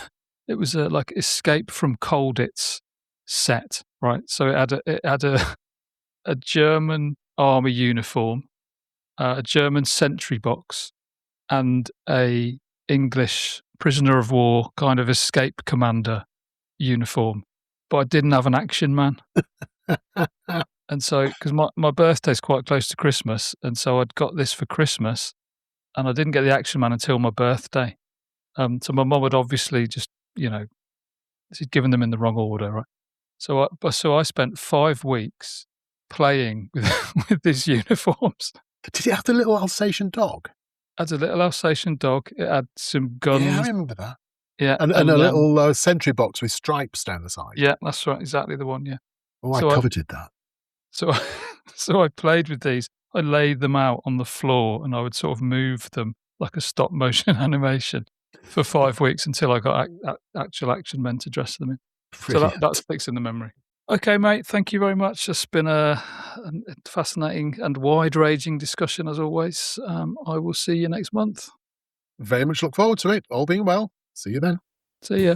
Escape from Colditz set, right? So it had a German army uniform, a German sentry box, and a English prisoner of war kind of escape commander uniform. But I didn't have an Action Man. And so, because my birthday's quite close to Christmas, and so I'd got this for Christmas, and I didn't get the Action Man until my birthday. So my mum had obviously just, she'd given them in the wrong order, right? So I spent 5 weeks playing with these uniforms. Did it have the little Alsatian dog? It had a little Alsatian dog. It had some guns. Yeah, I remember that. Yeah, and a little sentry box with stripes down the side. Yeah, that's right, exactly the one. Yeah. Oh, I coveted that. So I played with these. I laid them out on the floor, and I would sort of move them like a stop motion animation for 5 weeks until I got actual action men to dress them in. Brilliant. So that sticks in the memory. Okay, mate, thank you very much. It's been a fascinating and wide-ranging discussion as always. I will see you next month. Very much look forward to it. All being well. See you then. See ya.